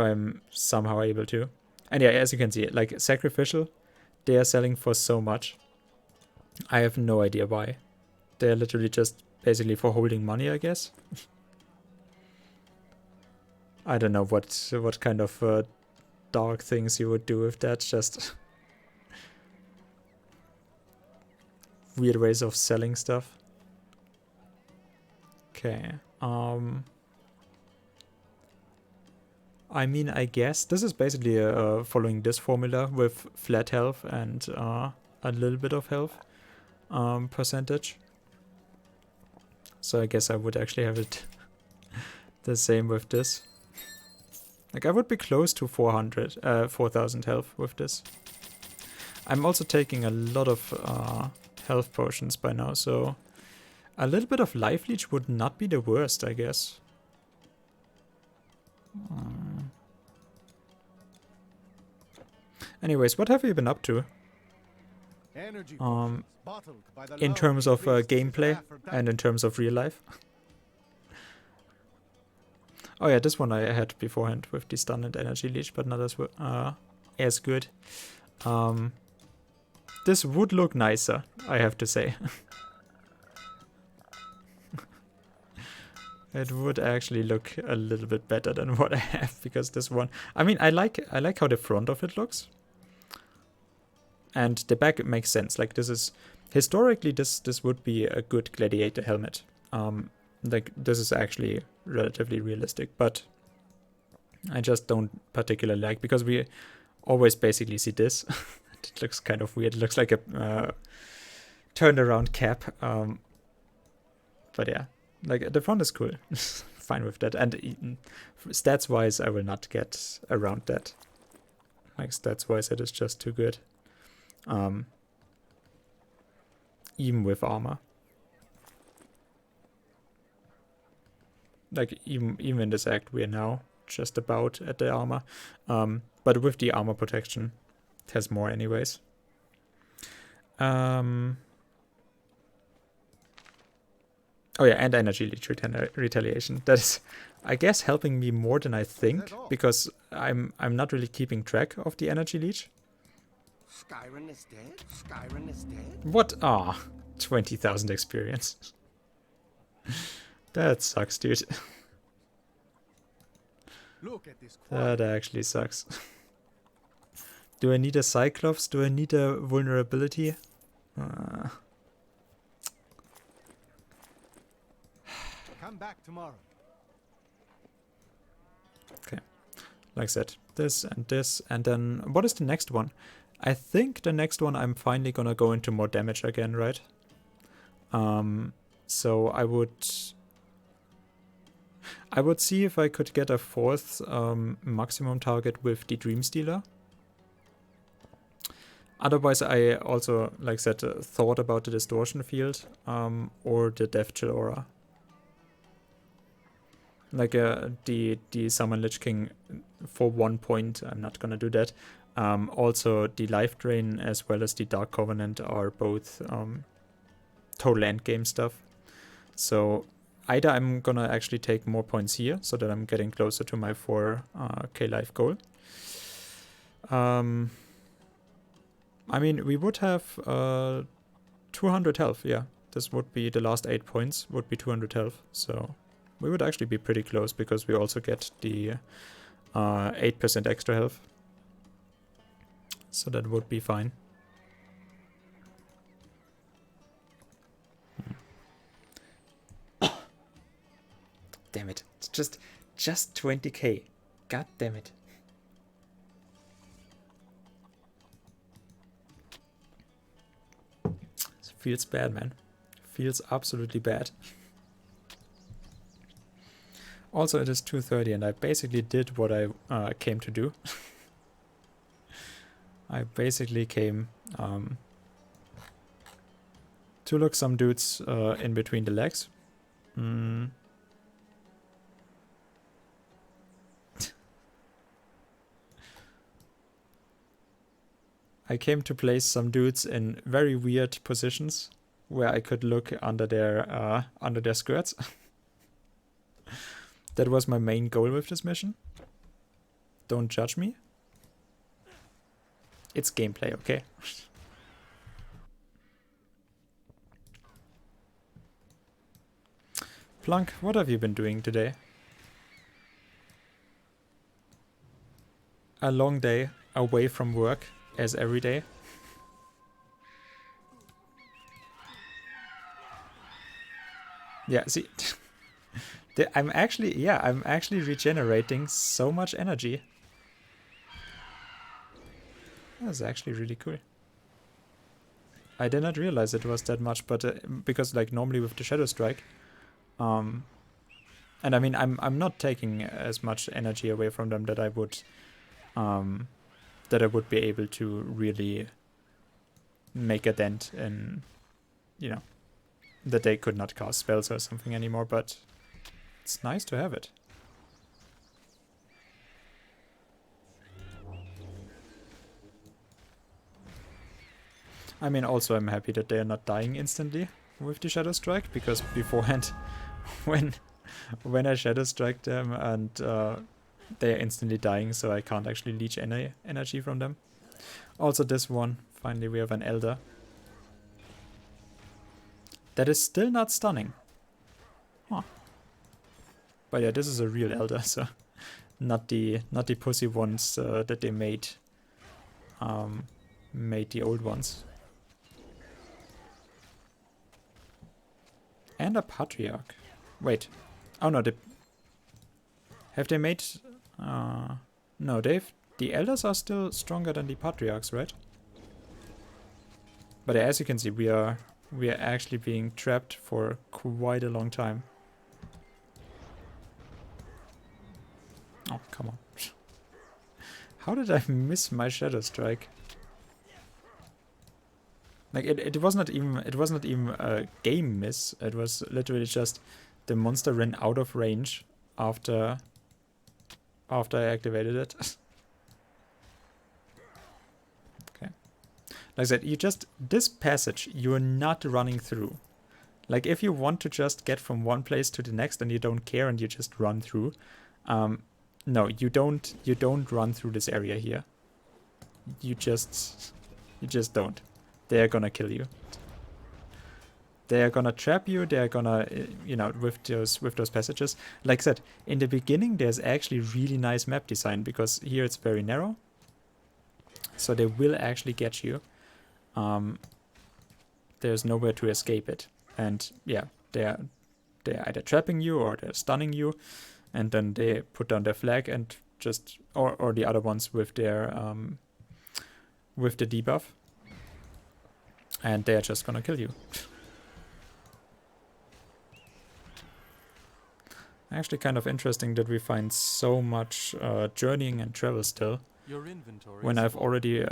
I'm somehow able to. And yeah, as you can see, like sacrificial, they are selling for so much. I have no idea why. They're literally just basically for holding money, I guess. I don't know what kind of dark things you would do with that. Just weird ways of selling stuff. Okay. I mean, I guess this is basically following this formula with flat health and a little bit of health percentage. So I guess I would actually have it the same with this. Like I would be close to 4,000 health with this. I'm also taking a lot of health potions by now, so a little bit of life leech would not be the worst, I guess. Anyways, what have you been up to? In terms of gameplay and in terms of real life? Oh yeah, this one I had beforehand with the stun and energy leech, but not as good. This would look nicer, I have to say. It would actually look a little bit better than what I have, because this one... I mean, I like how the front of it looks. And the back, it makes sense. Like, this is... Historically, this would be a good gladiator helmet. Like, this is actually relatively realistic, but I just don't particularly like, because we always basically see this. It looks kind of weird. It looks like a turned around cap. But yeah. Like, the front is cool. Fine with that. And stats-wise, I will not get around that. Like, stats-wise, it is just too good. Even with armor. Like, even in this act, we are now just about at the armor. But with the armor protection, it has more anyways. Oh yeah, and energy leech retaliation. That is, I guess, helping me more than I think, because I'm not really keeping track of the energy leech. Skyrim is dead. Skyrim is dead. What? Ah, 20,000 experience. That sucks, dude. Look at this. That actually sucks. Do I need a Cyclops? Do I need a vulnerability? Come back tomorrow. Okay. Like I said, this, and then what is the next one? I think the next one I'm finally gonna go into more damage again, right? So I would see if I could get a 4th maximum target with the Dream Stealer. Otherwise, I also, like I said, thought about the Distortion Field or the Death Chill Aura. Like the Summon Lich King for 1 point, I'm not gonna do that. Also, the Life Drain as well as the Dark Covenant are both total endgame stuff. So either I'm gonna actually take more points here so that I'm getting closer to my 4k life goal. I mean, we would have 200 health, yeah. This would be the last 8 points, would be 200 health. So we would actually be pretty close because we also get the 8% extra health. So that would be fine. Damn it. It's just 20k. God damn it. It feels bad, man. Feels absolutely bad. Also, it is 2:30 and I basically did what I came to do. I basically came to look some dudes in between the legs. I came to place some dudes in very weird positions where I could look under their skirts. That was my main goal with this mission. Don't judge me. It's gameplay, okay? Plunk, what have you been doing today? A long day away from work, as every day. Yeah, see, I'm actually regenerating so much energy. That's actually really cool. I did not realize it was that much, but because like normally with the Shadow Strike, and I mean I'm not taking as much energy away from them that I would be able to really make a dent in, you know, that they could not cast spells or something anymore, but it's nice to have it. I mean, also I'm happy that they are not dying instantly with the Shadow Strike, because beforehand, when I Shadow Strike them and they are instantly dying, so I can't actually leech any energy from them. Also this one, finally we have an Elder. That is still not stunning. Huh. But yeah, this is a real Elder, so not the pussy ones that they made the old ones. And a Patriarch. Wait. Oh no, have they made... no, the Elders are still stronger than the Patriarchs, right? But as you can see, we are actually being trapped for quite a long time. Oh, come on. How did I miss my Shadow Strike? Like it was not even a game miss. It was literally just the monster ran out of range after I activated it. Okay. Like I said, this passage you're not running through. Like if you want to just get from one place to the next and you don't care and you just run through, no, you don't run through this area here. You just don't. They're gonna kill you. They're gonna trap you. They're gonna, you know, with those passages. Like I said, in the beginning, there's actually really nice map design because here it's very narrow. So they will actually get you. There's nowhere to escape it, and yeah, they're either trapping you or they're stunning you, and then they put down their flag and just or the other ones with their with the debuff. And they're just gonna kill you. Actually kind of interesting that we find so much journeying and travel still. Your inventory when I've already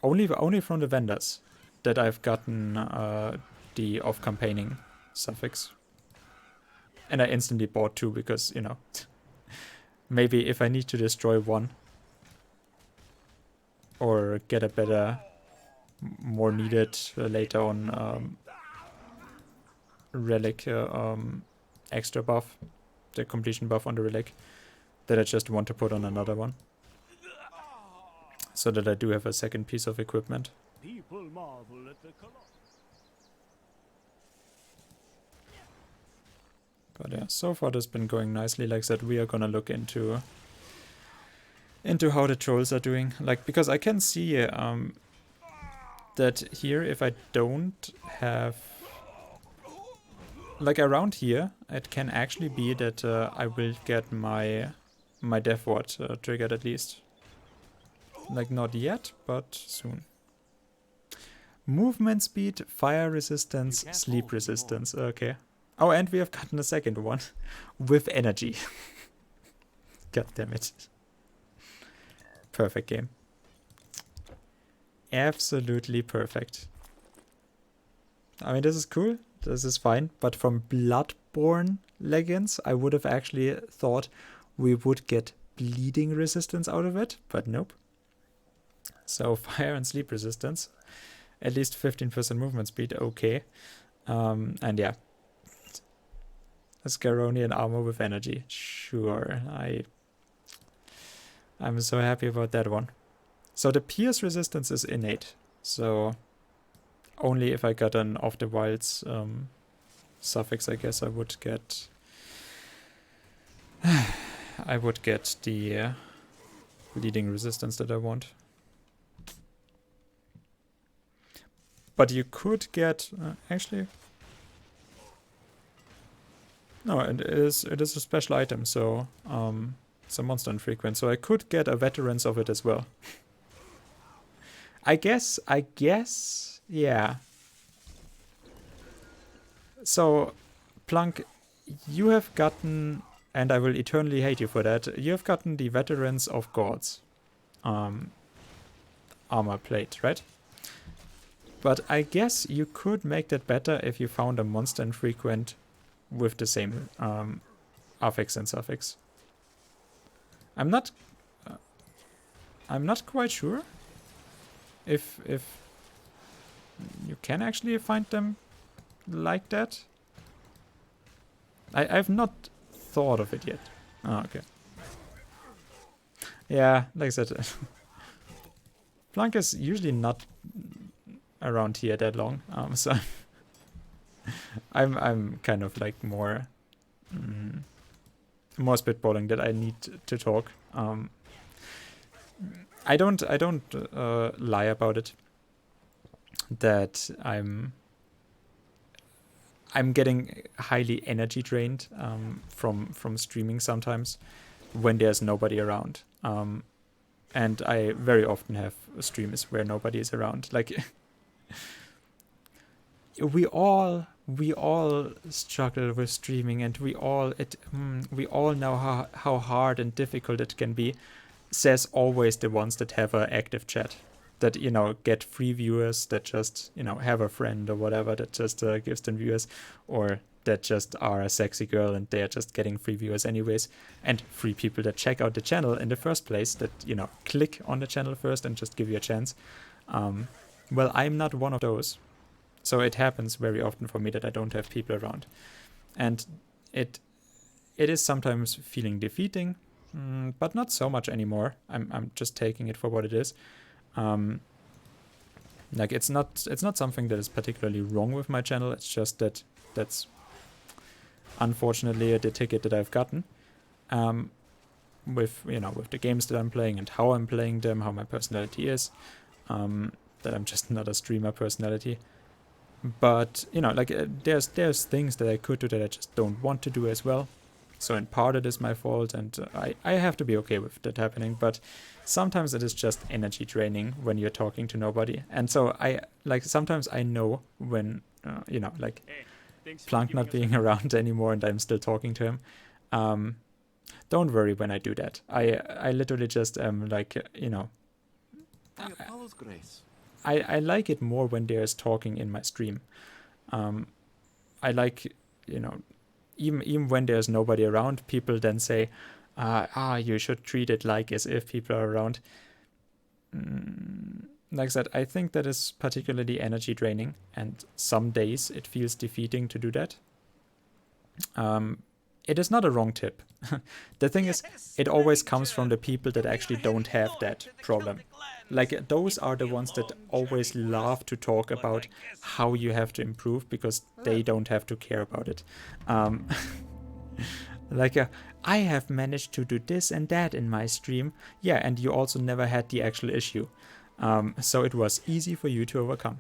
only from the vendors that I've gotten the off-campaigning suffix. And I instantly bought 2 because, you know, maybe if I need to destroy one or get a better, more needed later on relic extra buff, the completion buff on the relic, that I just want to put on another one. So that I do have a second piece of equipment. People marvel at the But yeah, so far that's been going nicely. Like I said, we are gonna look into how the trolls are doing. Like, because I can see that here, if I don't have... Like, around here, it can actually be that I will get my death ward triggered at least. Like, not yet, but soon. Movement speed, fire resistance, sleep resistance. Okay. Oh, and we have gotten a second one with energy. God damn it. Perfect game. Absolutely perfect. I mean, this is cool. This is fine. But from Bloodborne Legends, I would have actually thought we would get bleeding resistance out of it. But nope. So fire and sleep resistance. At least 15% movement speed. Okay. And yeah. Scaronian armor with energy. Sure. I'm so happy about that one. So the pierce resistance is innate. So only if I got an Of the Wilds suffix, I guess I would get... I would get the bleeding resistance that I want. But you could get... actually... No, it is a special item, so... it's a monster infrequent, so I could get a Veterans of it as well. I guess, yeah. So, Plunk, you have gotten, and I will eternally hate you for that, you have gotten the Veterans of Gods armor plate, right? But I guess you could make that better if you found a monster infrequent with the same affix and suffix. I'm not quite sure if you can actually find them like that. I've not thought of it yet. Oh, okay. Yeah, like I said, Plunk is usually not around here that long, so I'm kind of like more spitballing that I need to talk. I don't lie about it that I'm getting highly energy drained from streaming sometimes when there's nobody around. And I very often have streams where nobody is around. Like we all struggle with streaming, and we all know how hard and difficult it can be. Says always the ones that have an active chat, that, you know, get free viewers, that just, you know, have a friend or whatever that just gives them viewers, or that just are a sexy girl and they're just getting free viewers anyways, and free people that check out the channel in the first place, that, you know, click on the channel first and just give you a chance. Well, I'm not one of those. So it happens very often for me that I don't have people around. And it is sometimes feeling defeating, but not so much anymore. I'm just taking it for what it is. Like it's not something that is particularly wrong with my channel. It's just that that's unfortunately the ticket that I've gotten. With the games that I'm playing and how I'm playing them, how my personality is. That I'm just not a streamer personality. But, you know, like, there's things that I could do that I just don't want to do as well. So in part it is my fault, and I have to be okay with that happening. But sometimes it is just energy draining when you're talking to nobody. And so sometimes I know when, Plunk not being around anymore and I'm still talking to him. Don't worry when I do that. I literally just am I like it more when there's talking in my stream. I like, even when there's nobody around, people then say, you should treat it like as if people are around. Like I said, I think that is particularly energy draining, and some days it feels defeating to do that. It is not a wrong tip. The thing is, it always comes from the people that actually don't have that problem. Like, those are the ones that always love to talk about how you have to improve because they don't have to care about it. Like, I have managed to do this and that in my stream. Yeah, and you also never had the actual issue. So it was easy for you to overcome.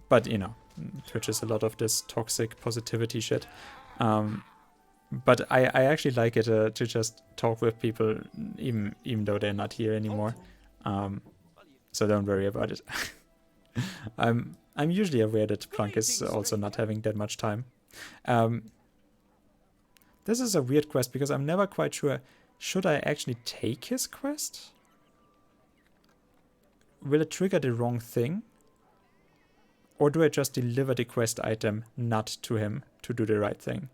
But, you know, Twitch is a lot of this toxic positivity shit. But I actually like it to just talk with people, even though they're not here anymore. So don't worry about it. I'm usually aware that Plunk is also not having that much time. This is a weird quest because I'm never quite sure. Should I actually take his quest? Will it trigger the wrong thing? Or do I just deliver the quest item not to him to do the right thing?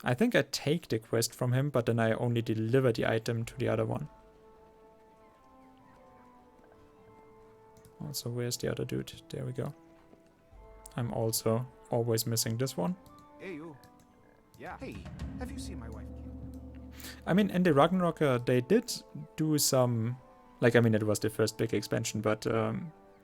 I think I take the quest from him, but then I only deliver the item to the other one. Also, where's the other dude? There we go. I'm also always missing this one. Hey, you. Yeah. Hey, have you seen my wife? I mean, in the Ragnarok, they did do some... Like, I mean, it was the first big expansion, but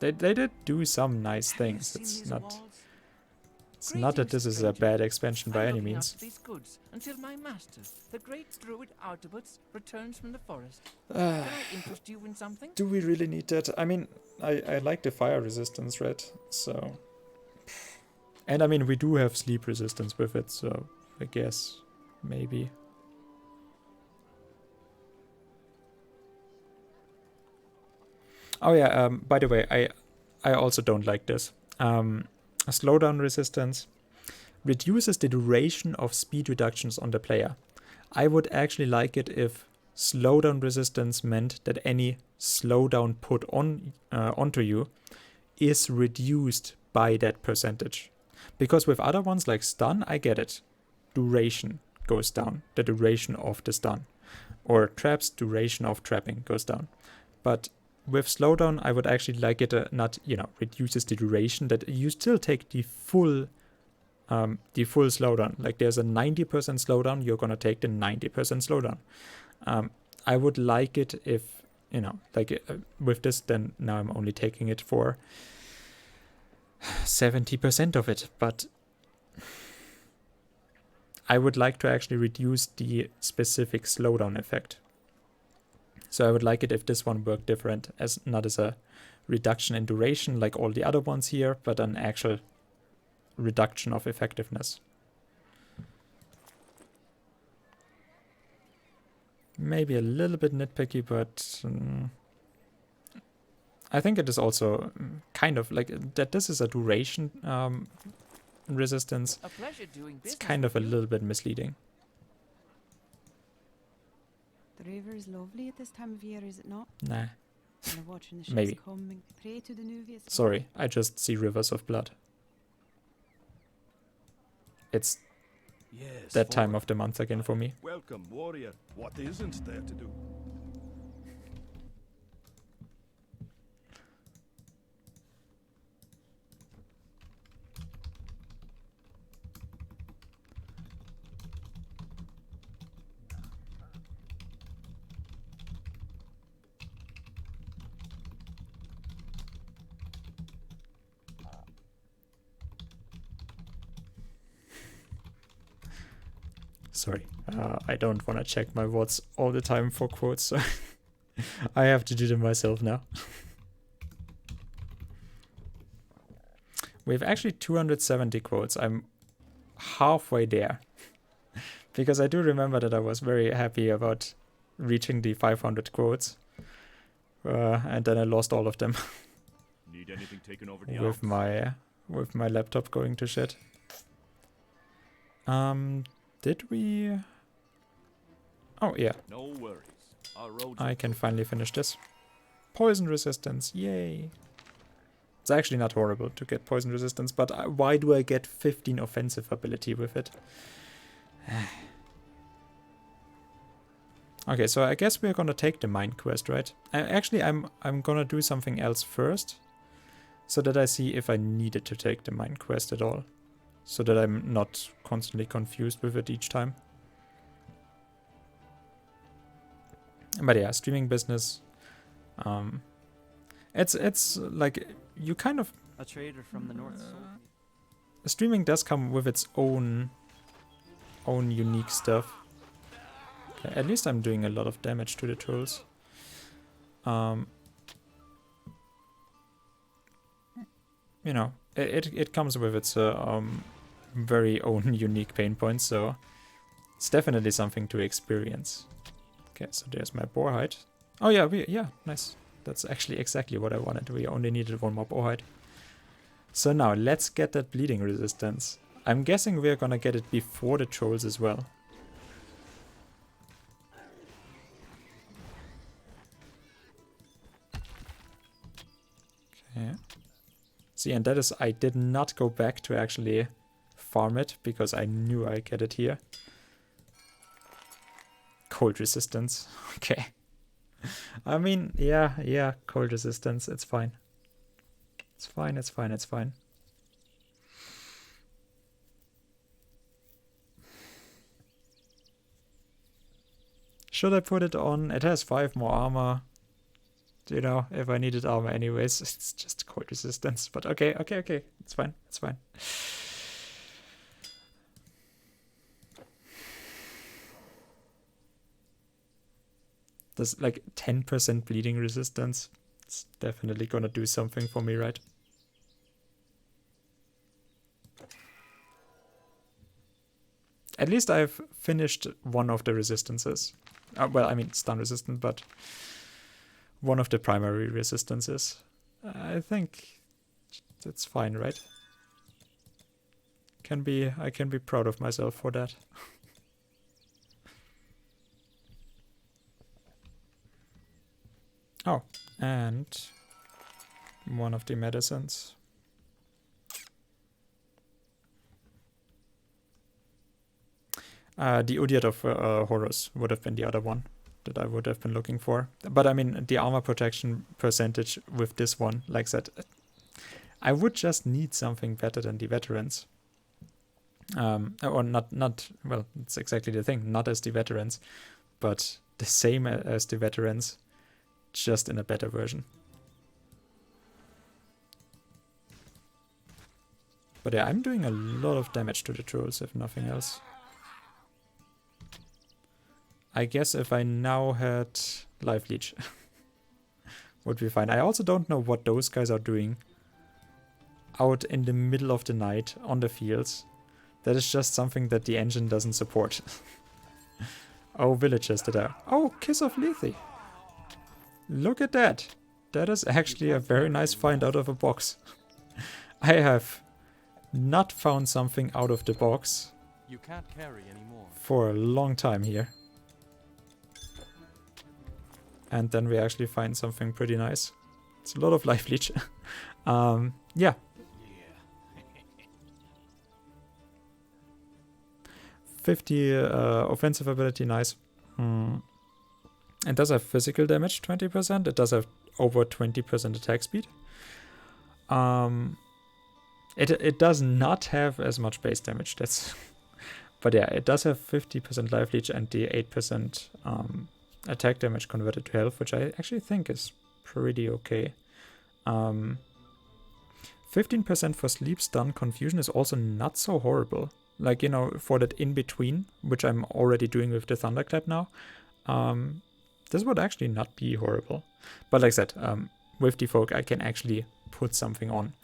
they did do some nice things. It's not that this is a bad expansion by any means. These goods until my master, the great druid Artabots, returns from the forest. Can I interest you in something? Do we really need that? I mean, I like the fire resistance, right? So... And I mean, we do have sleep resistance with it, so I guess maybe. Oh yeah, by the way, I also don't like this. A slowdown resistance reduces the duration of speed reductions on the player. I would actually like it if slowdown resistance meant that any slowdown put on onto you is reduced by that percentage. Because with other ones like stun, I get it. Duration goes down, the duration of the stun. Or traps, duration of trapping goes down. But with slowdown, I would actually like it not, you know, reduces the duration, that you still take the full slowdown. Like there's a 90% slowdown, you're gonna take the 90% slowdown. I would like it if, you know, like with this, then now I'm only taking it for 70% of it, but I would like to actually reduce the specific slowdown effect. So I would like it if this one worked different, as not as a reduction in duration like all the other ones here, but an actual reduction of effectiveness. Maybe a little bit nitpicky, but I think it is also kind of like that this is a duration resistance. It's kind of a little bit misleading. The river is lovely at this time of year, is it not? Nah. And watching the ships Maybe. come and pray to the Nuvius. Sorry, I just see rivers of blood. It's that time of the month again for me. Welcome, warrior. What isn't there to do? Sorry, I don't want to check my words all the time for quotes, so I have to do them myself now. We have actually 270 quotes. I'm halfway there. Because I do remember that I was very happy about reaching the 500 quotes. And then I lost all of them. Need anything taken over the with my laptop going to shit. Did we... Oh, yeah. No worries. Our roads I can finally finish this. Poison resistance, yay. It's actually not horrible to get poison resistance, but why do I get 15 offensive ability with it? Okay, so I guess we're gonna take the mine quest, right? Actually, I'm gonna do something else first, so that I see if I needed to take the mine quest at all. so that I'm not constantly confused with it each time. But yeah, streaming business. It's like you kind of A trader from the north sold me. streaming does come with its own unique stuff. Okay, at least I'm doing a lot of damage to the trolls. You know, it comes with its very own unique pain points, so it's definitely something to experience. Okay, so there's my boar hide. Oh yeah, yeah, nice. That's actually exactly what I wanted. We only needed one more boar hide. So now let's get that bleeding resistance. I'm guessing we're gonna get it before the trolls as well. Okay. See, and that is, I did not go back to actually farm it because I knew I get it here. Cold resistance. Okay. I mean, yeah, cold resistance. It's fine. It's fine, it's fine, it's fine. Should I put it on? It has 5 more armor. You know, if I needed armor anyways, it's just cold resistance. But okay. It's fine, it's fine. There's like 10% bleeding resistance. It's definitely gonna do something for me, right? At least I've finished one of the resistances. Well, I mean stun resistant, but one of the primary resistances. I think that's fine, right? I can be proud of myself for that. Oh, and one of the medicines. The Odiot of Horus would have been the other one that I would have been looking for. But I mean, the armor protection percentage with this one, like that, I would just need something better than the veterans. Or not, well, it's exactly the thing, not as the veterans, but the same as the veterans, just in a better version. But yeah, I'm doing a lot of damage to the trolls, if nothing else. I guess if I now had Life Leech, would be fine. I also don't know what those guys are doing out in the middle of the night on the fields. That is just something that the engine doesn't support. Oh, villagers that are... Oh, Kiss of Lethe. Look at that. That is actually a very nice find out of a box. I have not found something out of the box You can't carry anymore. for a long time here. And then we actually find something pretty nice. It's a lot of life leech. Yeah. 50 offensive ability, nice. It does have physical damage, 20%. It does have over 20% attack speed. It does not have as much base damage. That's, but yeah, it does have 50% life leech and the 8% attack damage converted to health, which I actually think is pretty okay. 15% for sleep, stun, confusion is also not so horrible. Like, you know, for that in between, which I'm already doing with the Thunderclap now, this would actually not be horrible. But like I said, with Defolk, I can actually put something on.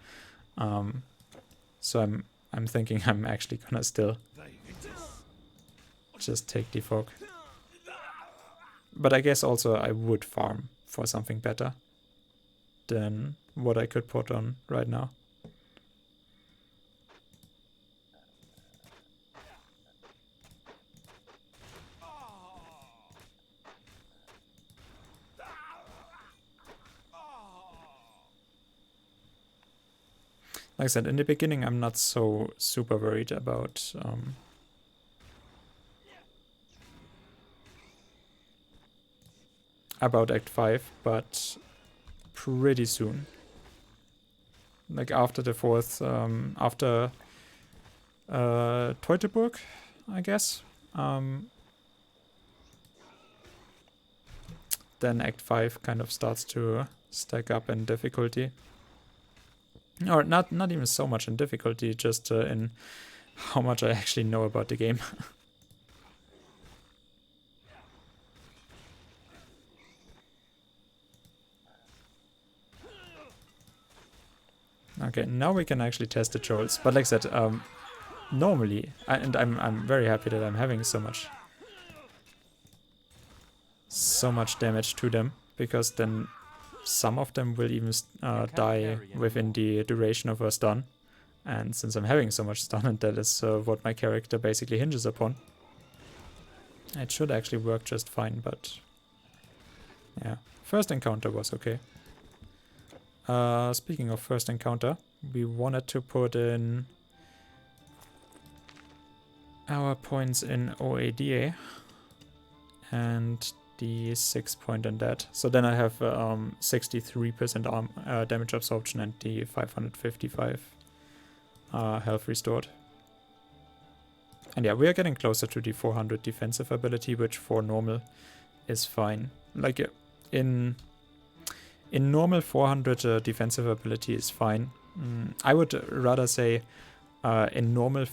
So I'm thinking I'm actually gonna still just take Defolk. But I guess also I would farm for something better than what I could put on right now. Like I said, in the beginning I'm not so super worried about Act 5, but pretty soon. Like after the 4th, after Teutoburg, I guess. Then Act 5 kind of starts to stack up in difficulty. Or not even so much in difficulty, just in how much I actually know about the game. Okay, now we can actually test the trolls. But like I said, normally, and I'm very happy that I'm having so much damage to them, because then some of them will even die within the duration of a stun. And since I'm having so much stun, and that is what my character basically hinges upon, it should actually work just fine. But yeah, first encounter was okay. Speaking of first encounter, we wanted to put in our points in OADA and the 6 point in that. So then I have 63% damage absorption and the 555 health restored. And yeah, we are getting closer to the 400 defensive ability, which for normal is fine. Like in normal, 400 defensive ability is fine. I would rather say in normal,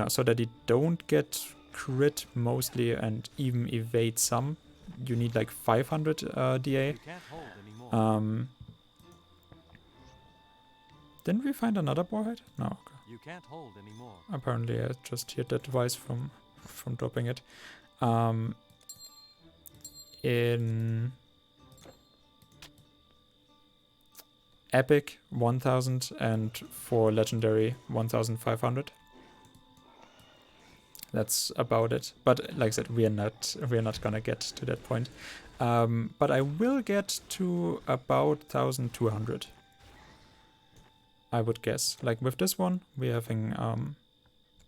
so that you don't get crit mostly and even evade some, you need like 500 DA. You can't hold anymore. Didn't we find another boarhead? No. Okay. You can't hold anymore. Apparently I just heard that twice from dropping it. In Epic 1000 and for Legendary 1500. That's about it. But like I said, we are not gonna get to that point. But I will get to about 1200. I would guess. Like with this one, we're having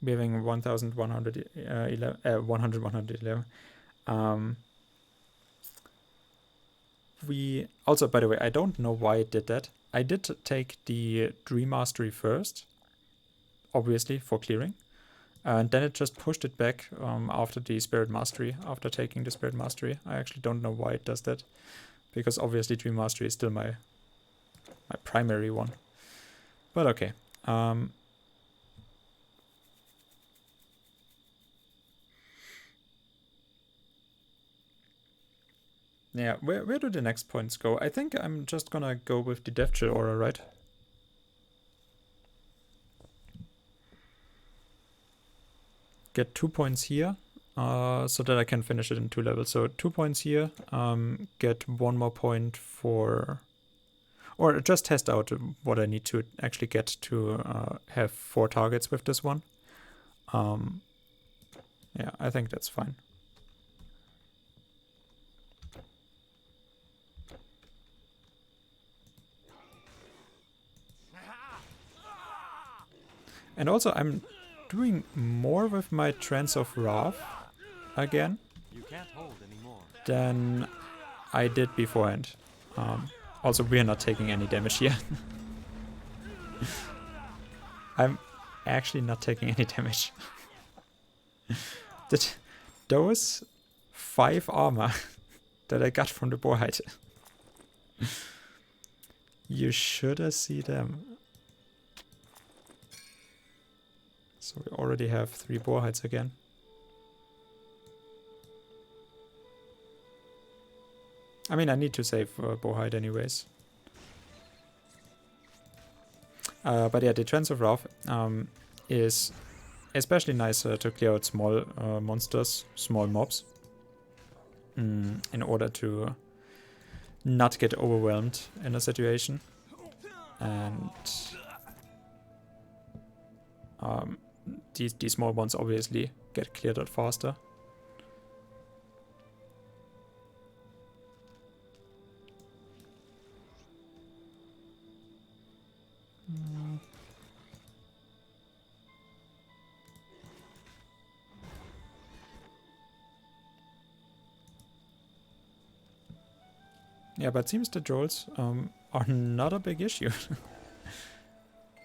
111. We also, by the way, I don't know why it did that. I did take the Dream Mastery first, obviously for clearing, and then it just pushed it back after the Spirit Mastery. After taking the Spirit Mastery, I actually don't know why it does that, because obviously Dream Mastery is still my primary one. But okay. Yeah, where do the next points go? I think I'm just gonna go with the Death Chill Aura, right? Get 2 points here, so that I can finish it in 2 levels. So 2 points here, get 1 more point for... Or just test out what I need to actually get to have 4 targets with this one. Yeah, I think that's fine. And also, I'm doing more with my Trance of Wrath again than I did beforehand. Also, we are not taking any damage here. I'm actually not taking any damage. Those 5 armor that I got from the Boarhide, you should have seen them. So we already have 3 Boarhides again. I mean, I need to save Boarhide anyways. But yeah, the Trance of Wrath is especially nice to clear out small monsters, small mobs, in order to not get overwhelmed in a situation. And these small ones obviously get cleared out faster. Yeah, but seems the trolls are not a big issue.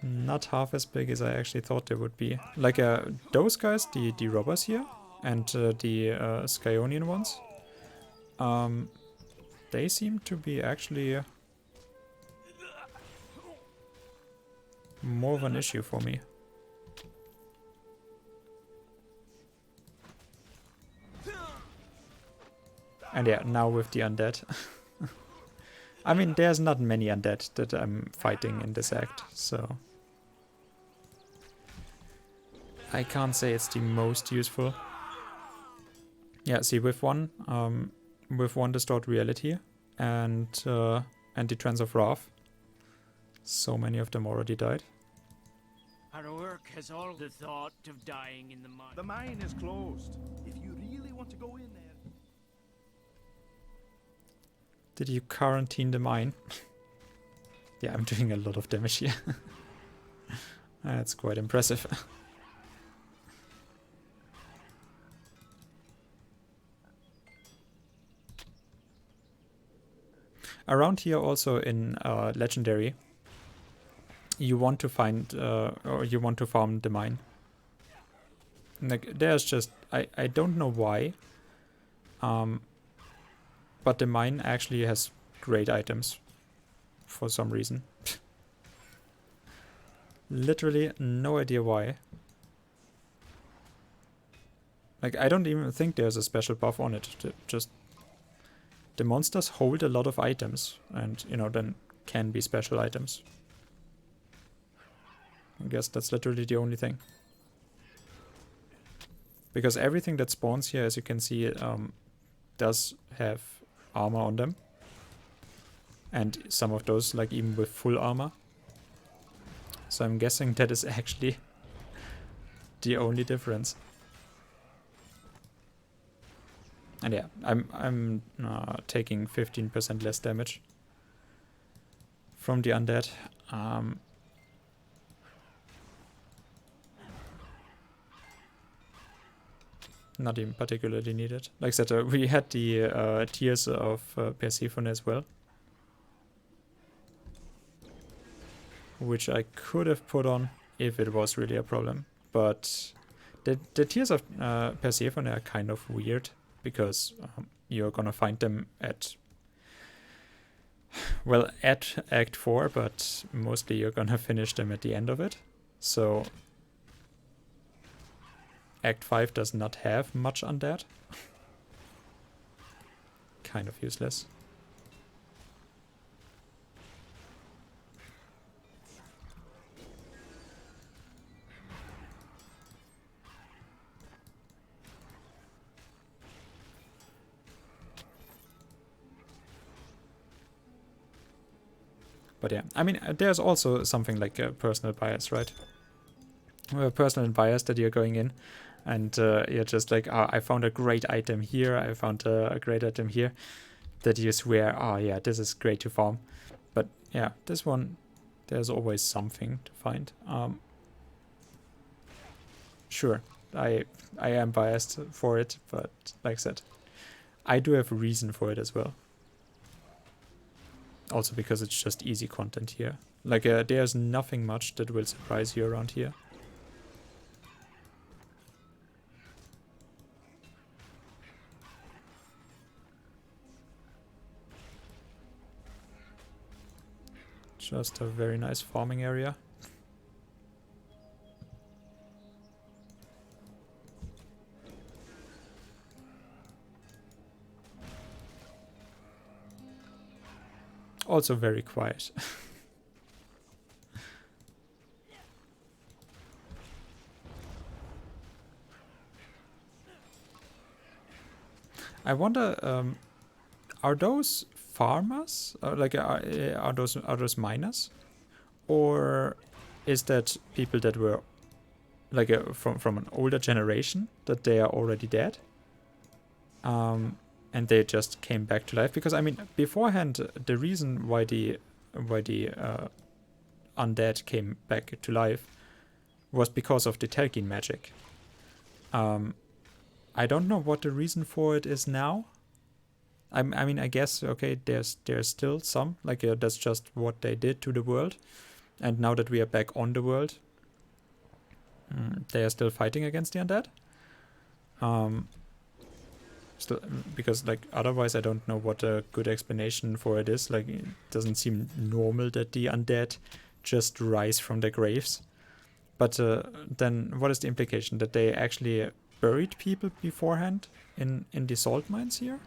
not half as big as I actually thought they would be. Like those guys, the robbers here, and the Skyonian ones, they seem to be actually more of an issue for me. And yeah, now with the undead. I mean, there's not many undead that I'm fighting in this act, so I can't say it's the most useful. Yeah, see, with one Distort Reality and the Trance of Wrath, so many of them already died. Our work has all the thought of dying in the mine. The mine is closed. If you really want to go in there. Did you quarantine the mine? Yeah, I'm doing a lot of damage here. That's quite impressive. Around here also in Legendary, you want to find, or you want to farm the mine. Like, there's just, I don't know why, but the mine actually has great items for some reason. Literally no idea why. Like, I don't even think there's a special buff on it. Just the monsters hold a lot of items and, you know, then can be special items. I guess that's literally the only thing. Because everything that spawns here, as you can see, does have armor on them. And some of those, like, even with full armor. So I'm guessing that is actually the only difference. And yeah, I'm taking 15% less damage from the undead. Not even particularly needed. Like I said, we had the Tears of Persephone as well, which I could have put on if it was really a problem. But the Tears of Persephone are kind of weird, because you're gonna find them at, well, at Act 4, but mostly you're gonna finish them at the end of it. So Act 5 does not have much undead. Kind of useless. But yeah, I mean, there's also something like a personal bias, right? A personal bias that you're going in and you're just like, oh, I found a great item here, I found a great item here, that you swear, oh yeah, this is great to farm. But yeah, this one, there's always something to find. Sure, I am biased for it, but like I said, I do have a reason for it as well. Also because it's just easy content here. Like, there's nothing much that will surprise you around here. Just a very nice farming area. Also very quiet. I wonder, are those farmers? Like, are those miners? Or is that people that were, like, from an older generation, that they are already dead? And they just came back to life? Because, I mean, beforehand, the reason why the undead came back to life was because of the Telkin magic. I don't know what the reason for it is now. I mean, I guess, okay, there's still some, like, that's just what they did to the world. And now that we are back on the world, they are still fighting against the undead. Still, because like otherwise I don't know what a good explanation for it is. Like it doesn't seem normal that the undead just rise from their graves. But then what is the implication? That they actually buried people beforehand in the salt mines here?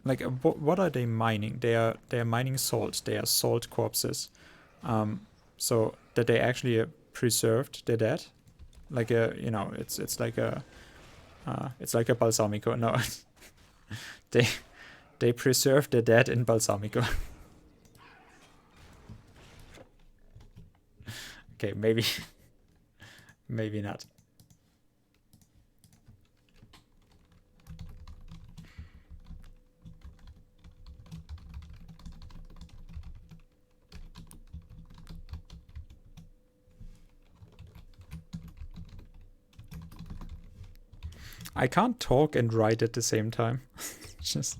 Like what are they mining? They are mining salt. They are salt corpses. So that they actually preserved the dead. Like a, you know, it's like a balsamico. No, they preserve the dead in balsamico. Okay, maybe maybe not. I can't talk and write at the same time. Just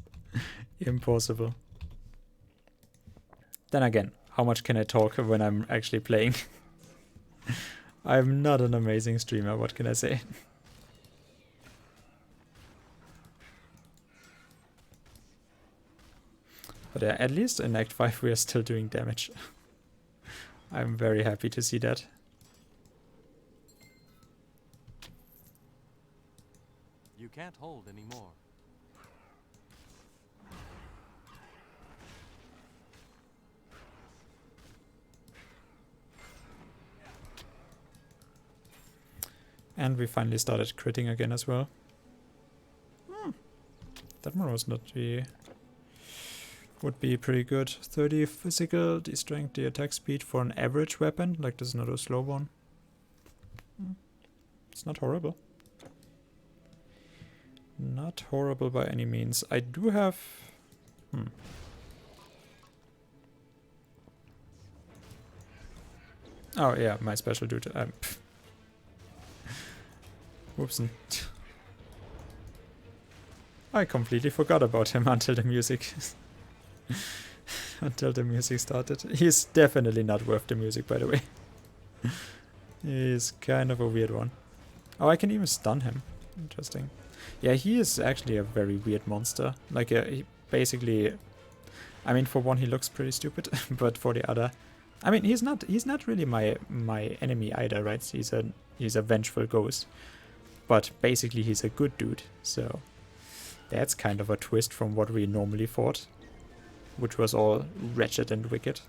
impossible. Then again, how much can I talk when I'm actually playing? I'm not an amazing streamer, what can I say? But at least in Act 5 we are still doing damage. I'm very happy to see that. You can't hold anymore. And we finally started critting again as well. That one was not the... Would be pretty good. 30 physical, the strength, the attack speed for an average weapon. Like this is not a slow one. It's not horrible. Not horrible by any means. I do have... Oh yeah, my special dude. Whoops. I completely forgot about him until the music... until the music started. He's definitely not worth the music, by the way. He's kind of a weird one. Oh, I can even stun him. Interesting. Yeah, he is actually a very weird monster. Like, he basically... I mean, for one, he looks pretty stupid, but for the other... I mean, he's not really my enemy either, right? He's a vengeful ghost. But basically, he's a good dude, so... That's kind of a twist from what we normally fought. Which was all wretched and wicked.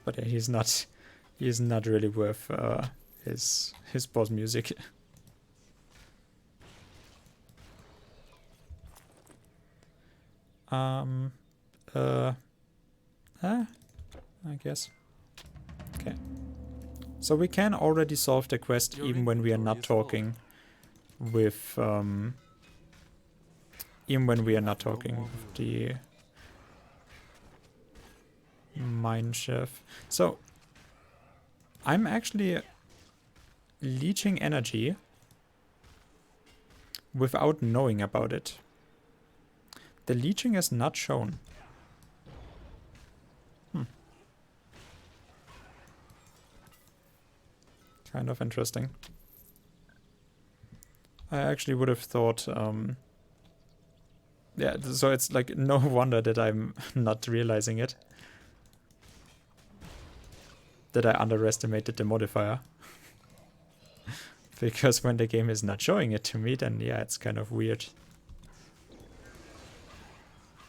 But yeah, he's not really worth his boss music. I guess. Okay. So we can already solve the quest even when we are not talking with even when we are not talking with the mine chef. So I'm actually leeching energy without knowing about it. The leeching is not shown. Kind of interesting. I actually would have thought, yeah, so it's like no wonder that I'm not realizing it. That I underestimated the modifier. Because when the game is not showing it to me, then yeah, it's kind of weird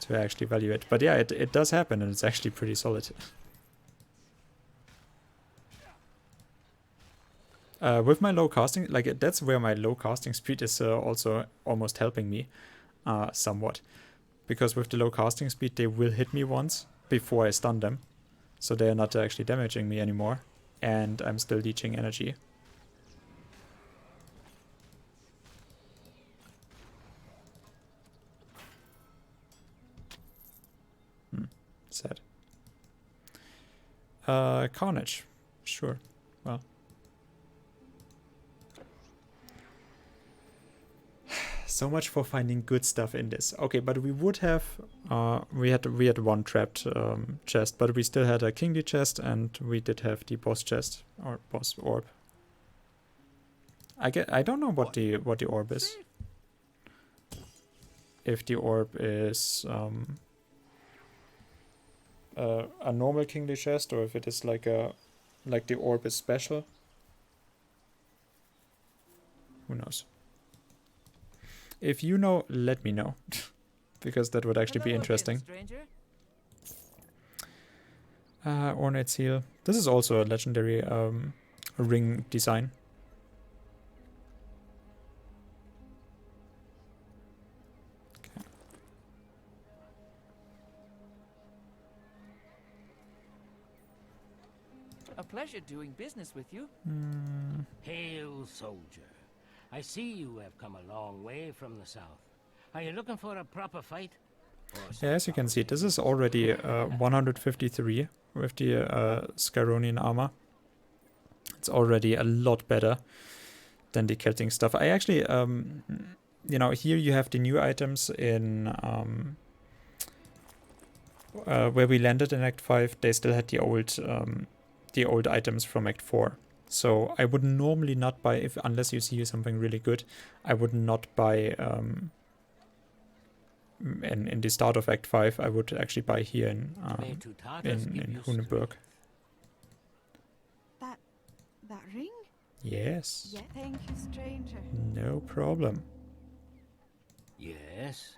to actually value it. But yeah, it does happen, and it's actually pretty solid. With my low casting, like that's where my low casting speed is also almost helping me somewhat. Because with the low casting speed, they will hit me once before I stun them. So they are not actually damaging me anymore. And I'm still leeching energy. Carnage. Sure. Well. So much for finding good stuff in this. Okay, but we would have we had one trapped chest, but we still had a kingly chest, and we did have the boss chest or boss orb. I don't know what the orb is. If the orb is a normal kingly chest, or if it is like the orb is special. Who knows? If you know, let me know. Because that would actually be interesting. Ornate seal. This is also a legendary ring design. Okay. A pleasure doing business with you. Hail, soldier. I see you have come a long way from the south. Are you looking for a proper fight? Yeah, as you can see, this is already 153 with the Scaronian armor. It's already a lot better than the Celtic stuff. I actually, you know, here you have the new items in where we landed in Act 5. They still had the old items from Act 4. So I would normally not buy, unless you see something really good, I would not buy in the start of Act 5. I would actually buy here in Hunenburg. That ring? Yes. Yeah, thank you, stranger. No problem. Yes.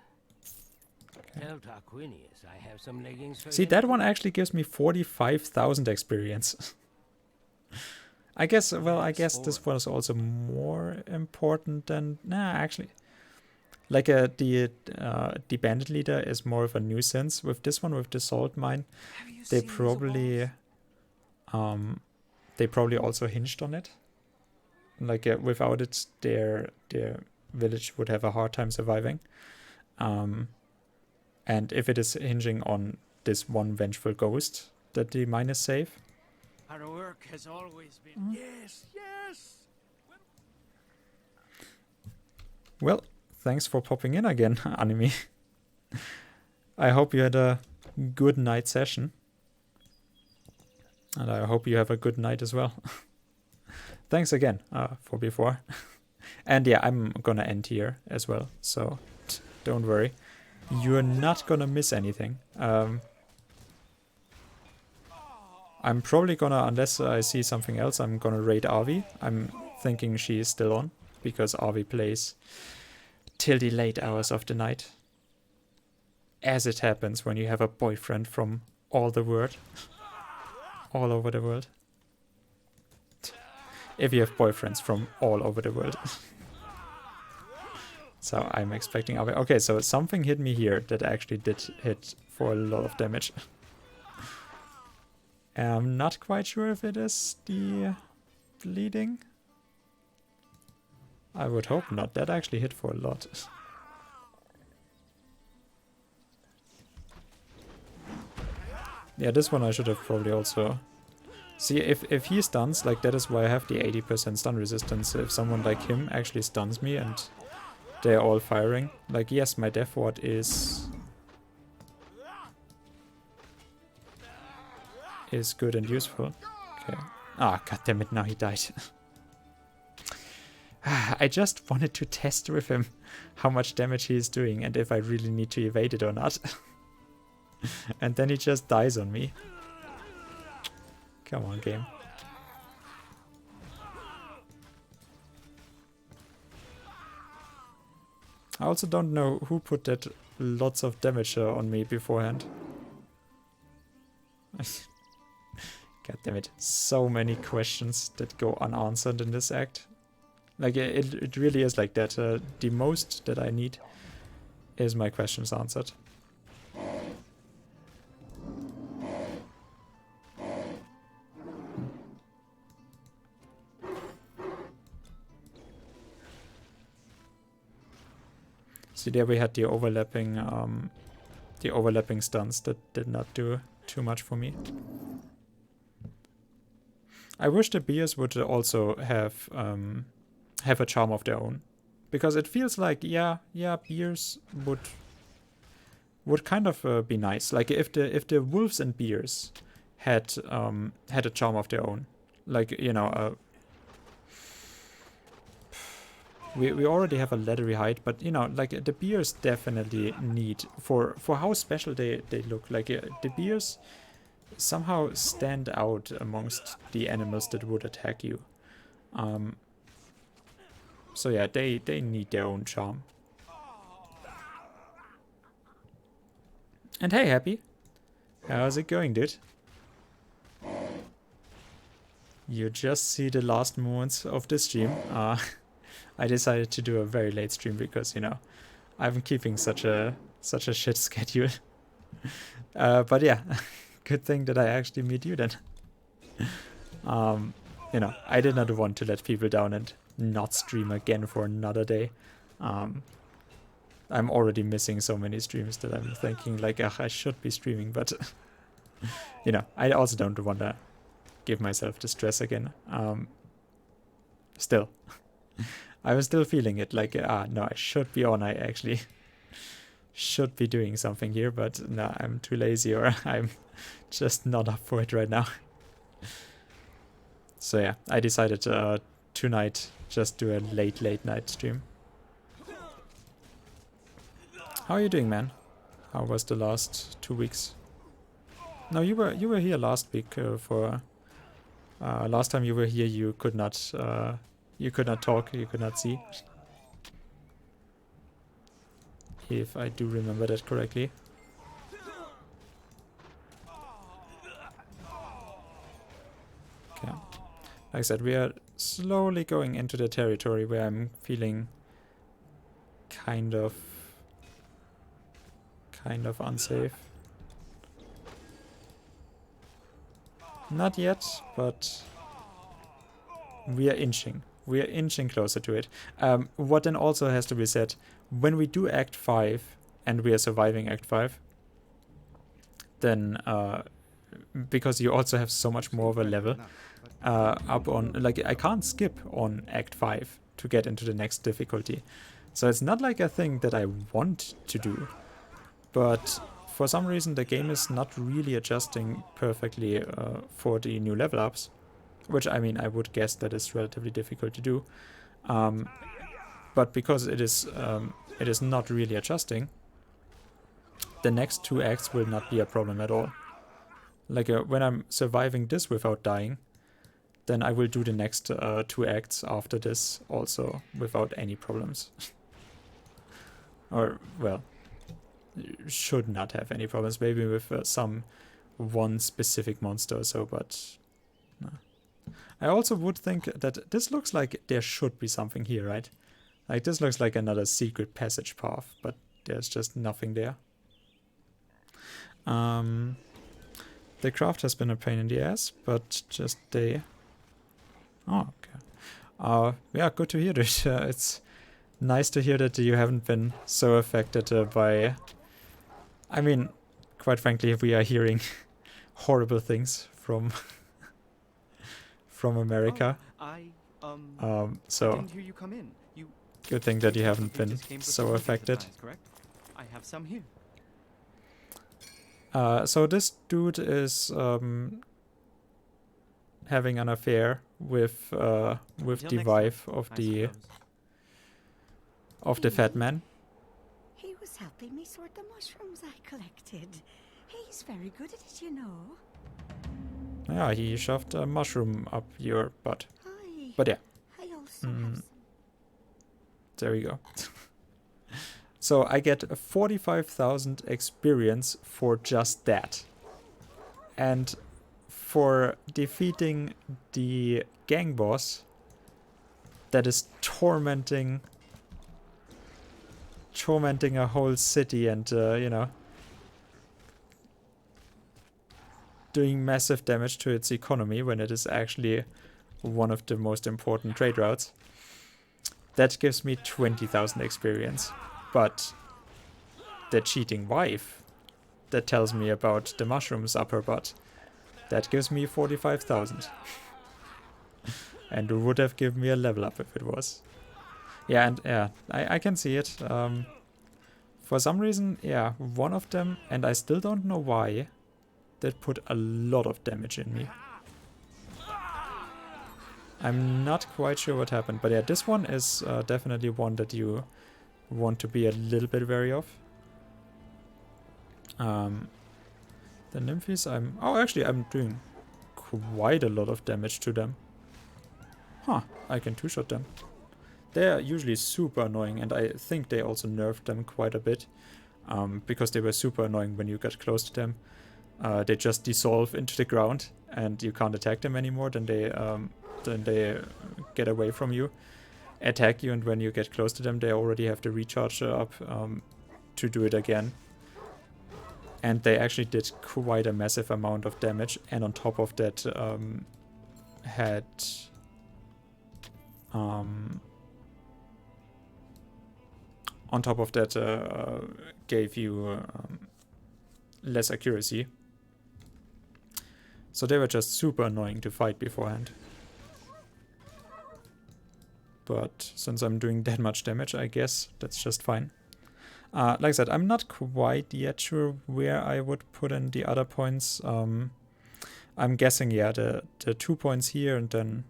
Okay. Tell Tarquinius I have some leggings for See, him that too. one actually gives me 45,000 experience. I guess, well, I guess this was also more important than... Nah, actually. Like, the bandit leader is more of a nuisance. With this one, with the salt mine, they probably also hinged on it. Like, without it, their village would have a hard time surviving. And if it is hinging on this one vengeful ghost that the mine is safe... Our work has always been... Yes, yes! Well, thanks for popping in again, Anime. I hope you had a good night session. And I hope you have a good night as well. Thanks again for before. And yeah, I'm gonna end here as well, so don't worry. You're not gonna miss anything. I'm probably gonna, unless I see something else, I'm gonna raid Arvi. I'm thinking she is still on, because Arvi plays till the late hours of the night. As it happens when you have a boyfriend from all the world. All over the world. If you have boyfriends from all over the world. So I'm expecting Arvi. Okay, so something hit me here that actually did hit for a lot of damage. I'm not quite sure if it is the bleeding. I would hope not. That actually hit for a lot. Yeah, this one I should have probably also... See, if he stuns, like, that is why I have the 80% stun resistance. If someone like him actually stuns me and they're all firing. Like, yes, my death ward is good and useful. Okay. Ah, goddammit, now he died. I just wanted to test with him how much damage he is doing and if I really need to evade it or not. And then he just dies on me. Come on, game. I also don't know who put that lots of damage on me beforehand. God damn it. So many questions that go unanswered in this act. Like, it really is like that. The most that I need is my questions answered. See, there we had the overlapping stuns that did not do too much for me. I wish the beers would also have a charm of their own, because it feels like yeah, beers would kind of be nice. Like if the wolves and beers had a charm of their own, like you know. We already have a leathery hide, but you know, like the beers definitely need for how special they look. Like the beers somehow stand out amongst the animals that would attack you. So yeah, they need their own charm. And hey, Happy, how's it going, dude? You just see the last moments of the stream. I decided to do a very late stream because, you know, I'm keeping such a shit schedule. But yeah, good thing that I actually meet you then. You know, I did not want to let people down and not stream again for another day. I'm already missing so many streams that I'm thinking like, ugh, I should be streaming, but you know, I also don't want to give myself the stress again. Still. I was still feeling it like, no, I should be on. I actually should be doing something here, but no, I'm too lazy or I'm just not up for it right now. So yeah, I decided tonight just do a late night stream. How are you doing, man? How was the last 2 weeks? No, you were here last week for last time you were here. You could not talk, you could not see. If I do remember that correctly. Okay. Like I said, we are slowly going into the territory where I'm feeling kind of unsafe. Not yet, but we are inching. We are inching closer to it. What then also has to be said, when we do Act 5 and we are surviving Act 5, then because you also have so much more of a level up on, like I can't skip on Act 5 to get into the next difficulty. So it's not like a thing that I want to do, but for some reason the game is not really adjusting perfectly for the new level ups. Which, I mean, I would guess that is relatively difficult to do. But because it is not really adjusting, the next 2 acts will not be a problem at all. Like, when I'm surviving this without dying, then I will do the next 2 acts after this also without any problems. Or, well, should not have any problems. Maybe with some one specific monster or so, but no. I also would think that this looks like there should be something here, right? Like this looks like another secret passage path, but there's just nothing there. The craft has been a pain in the ass, but just they... Oh, okay. Yeah, good to hear this. It's nice to hear that you haven't been so affected by... I mean, quite frankly, we are hearing horrible things from... from America. So didn't hear you come in. good thing that you haven't been so affected. Correct? I have some here. So this dude is having an affair with the wife of the fat man. He was helping me sort the mushrooms I collected. He's very good at it, you know. Yeah, he shoved a mushroom up your butt. Hi. But yeah. I also have some. There we go. So I get 45,000 experience for just that. And for defeating the gang boss that is tormenting a whole city and, you know, doing massive damage to its economy when it is actually one of the most important trade routes. That gives me 20,000 experience. But the cheating wife that tells me about the mushrooms up her butt, that gives me 45,000. and would have given me a level up if it was. Yeah, and yeah, I can see it. For some reason, yeah, one of them, and I still don't know why, that put a lot of damage in me. I'm not quite sure what happened, but yeah, this one is definitely one that you want to be a little bit wary of. The Nymphies, actually, I'm doing quite a lot of damage to them. Huh, I can two-shot them. They're usually super annoying, and I think they also nerfed them quite a bit. Because they were super annoying when you got close to them. They just dissolve into the ground, and you can't attack them anymore. Then they get away from you, attack you, and when you get close to them, they already have the recharge up to do it again. And they actually did quite a massive amount of damage, and on top of that, had gave you less accuracy. So they were just super annoying to fight beforehand. But since I'm doing that much damage, I guess that's just fine. Like I said, I'm not quite yet sure where I would put in the other points. I'm guessing, yeah, the 2 points here, and then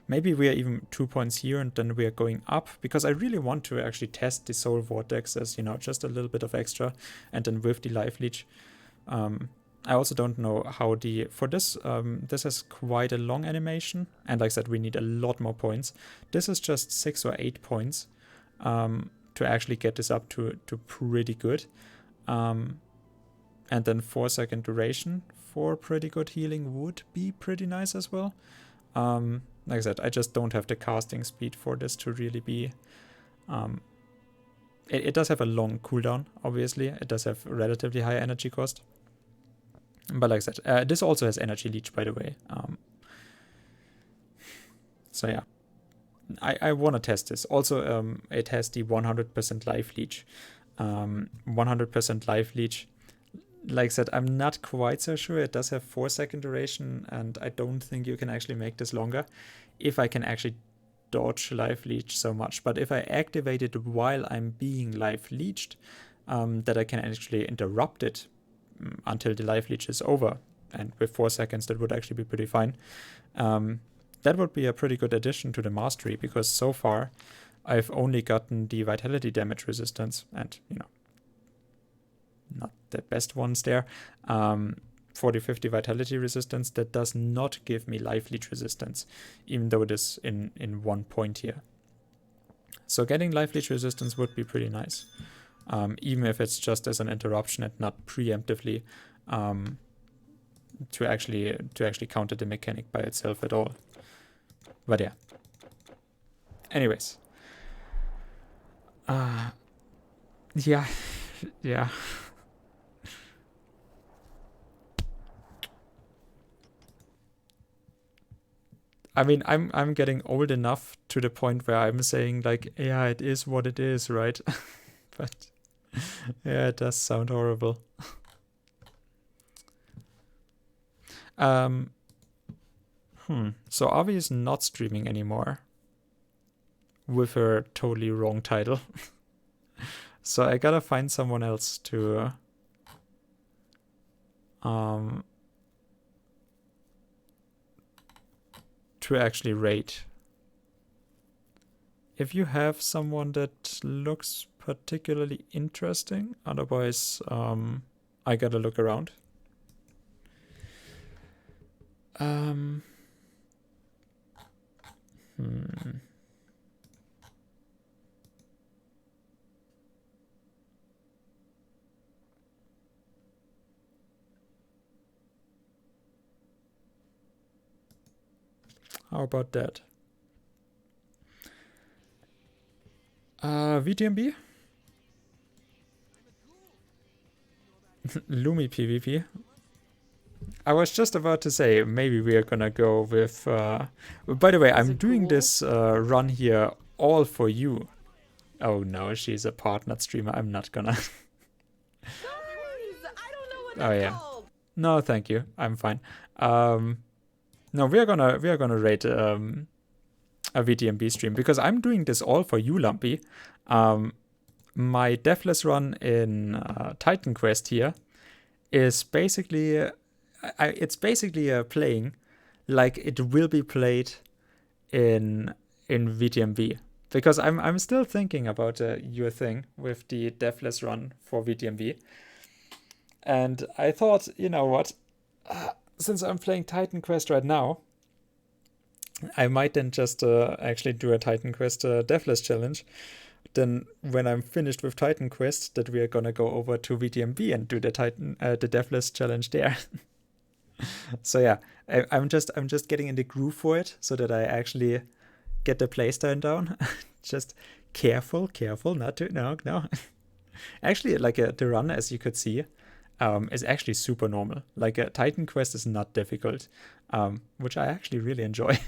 maybe we are even 2 points here, and then we are going up, because I really want to actually test the Soul Vortex as, you know, just a little bit of extra, and then with the Life Leech. I also don't know how for this, this has quite a long animation, and like I said, we need a lot more points. This is just 6 or 8 points to actually get this up to pretty good. And then 4-second duration for pretty good healing would be pretty nice as well. Like I said, I just don't have the casting speed for this to really be... It does have a long cooldown, obviously. It does have relatively high energy cost. But like I said, this also has energy leech, by the way. So yeah, I want to test this. Also, it has the 100% life leech. 100% life leech. Like I said, I'm not quite so sure. It does have 4-second duration, and I don't think you can actually make this longer if I can actually dodge life leech so much. But if I activate it while I'm being life leeched, that I can actually interrupt it until the life leech is over, and with 4 seconds that would actually be pretty fine. That would be a pretty good addition to the mastery, because so far I've only gotten the vitality damage resistance, and you know, not the best ones there. 40-50 vitality resistance, that does not give me life leech resistance, even though it is in 1 point here. So getting life leech resistance would be pretty nice. Even if it's just as an interruption and not preemptively to actually counter the mechanic by itself at all. But yeah. Anyways. Yeah. Yeah. I mean, I'm getting old enough to the point where I'm saying, like, yeah, it is what it is, right? But yeah, it does sound horrible. So Avi is not streaming anymore with her totally wrong title. So I gotta find someone else to actually rate. If you have someone that looks particularly interesting, otherwise I gotta look around. How about that? VTMB? Lumi PvP? I was just about to say, maybe we are gonna go with... by the way, I'm doing this run here all for you. Oh no, she's a partnered streamer. I'm not gonna... Oh yeah. No, thank you. I'm fine. No, we are gonna rate a VTMB stream, because I'm doing this all for you, Lumpy. My Deathless run in Titan Quest here is basically it's basically playing like it will be played in VTMB, because I'm still thinking about your thing with the Deathless run for VTMB, and I thought, you know what, since I'm playing Titan Quest right now, I might then just actually do a Titan Quest Deathless challenge. Then when I'm finished with Titan Quest, that we are gonna go over to VTMB and do the the Deathless challenge there. So yeah, I'm just getting in the groove for it, so that I actually get the playstyle down. Just careful, not to no. Actually, like the run, as you could see, is actually super normal. Like a Titan Quest is not difficult, which I actually really enjoy.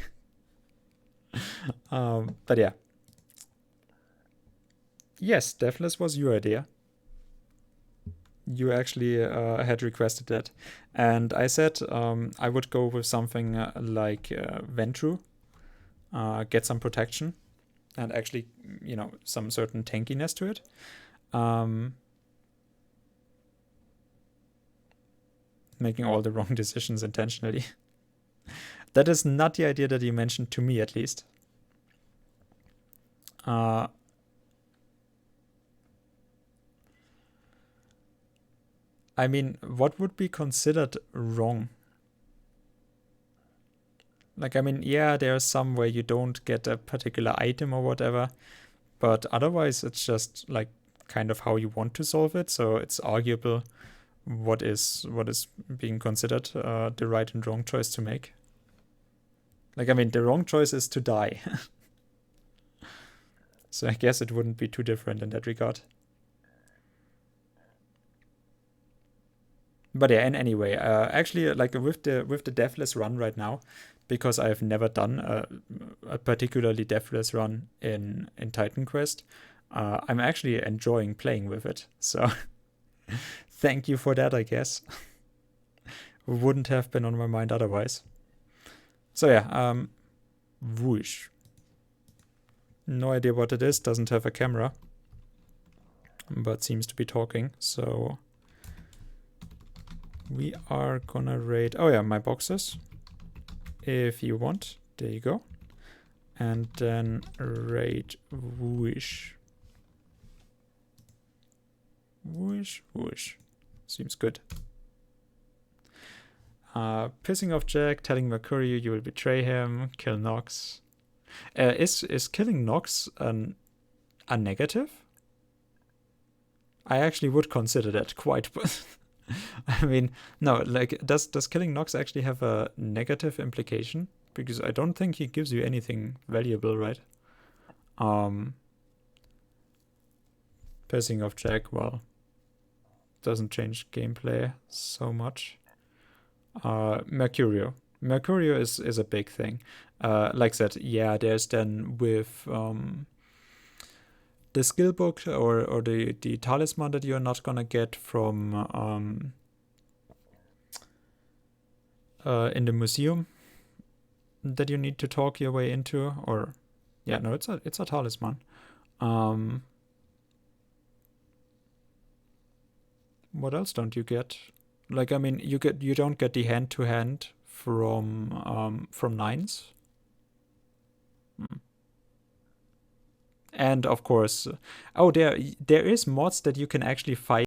But yeah. Yes, Deathless was your idea. You actually had requested that. And I said I would go with something like Ventru, get some protection, and actually, you know, some certain tankiness to it. Making all the wrong decisions intentionally. That is not the idea that you mentioned to me, at least. I mean, what would be considered wrong? Like, I mean, yeah, there's some where you don't get a particular item or whatever, but otherwise it's just like kind of how you want to solve it. So it's arguable what is being considered the right and wrong choice to make. Like, I mean, the wrong choice is to die. So I guess it wouldn't be too different in that regard. But yeah, and anyway, actually, like with the Deathless run right now, because I have never done a particularly Deathless run in Titan Quest, I'm actually enjoying playing with it. So thank you for that, I guess. Wouldn't have been on my mind otherwise. So yeah, whoosh. No idea what it is, doesn't have a camera, but seems to be talking, so we are gonna raid, oh yeah, my boxes, if you want, there you go, and then raid whoosh. Whoosh, whoosh, seems good. Pissing off Jack, telling Mercurio you will betray him, kill Nox. Is killing Nox a negative? I actually would consider that quite. I mean, no, like, does killing Nox actually have a negative implication? Because I don't think he gives you anything valuable, right? Pissing off Jack, well, doesn't change gameplay so much. Mercurio is a big thing. Like I said, yeah, there's then with the skill book or the talisman that you're not gonna get from in the museum that you need to talk your way into, or yeah, no, it's a talisman. What else don't you get? Like, I mean, you don't get the hand-to-hand from Nines. And of course, oh, there is mods that you can actually fight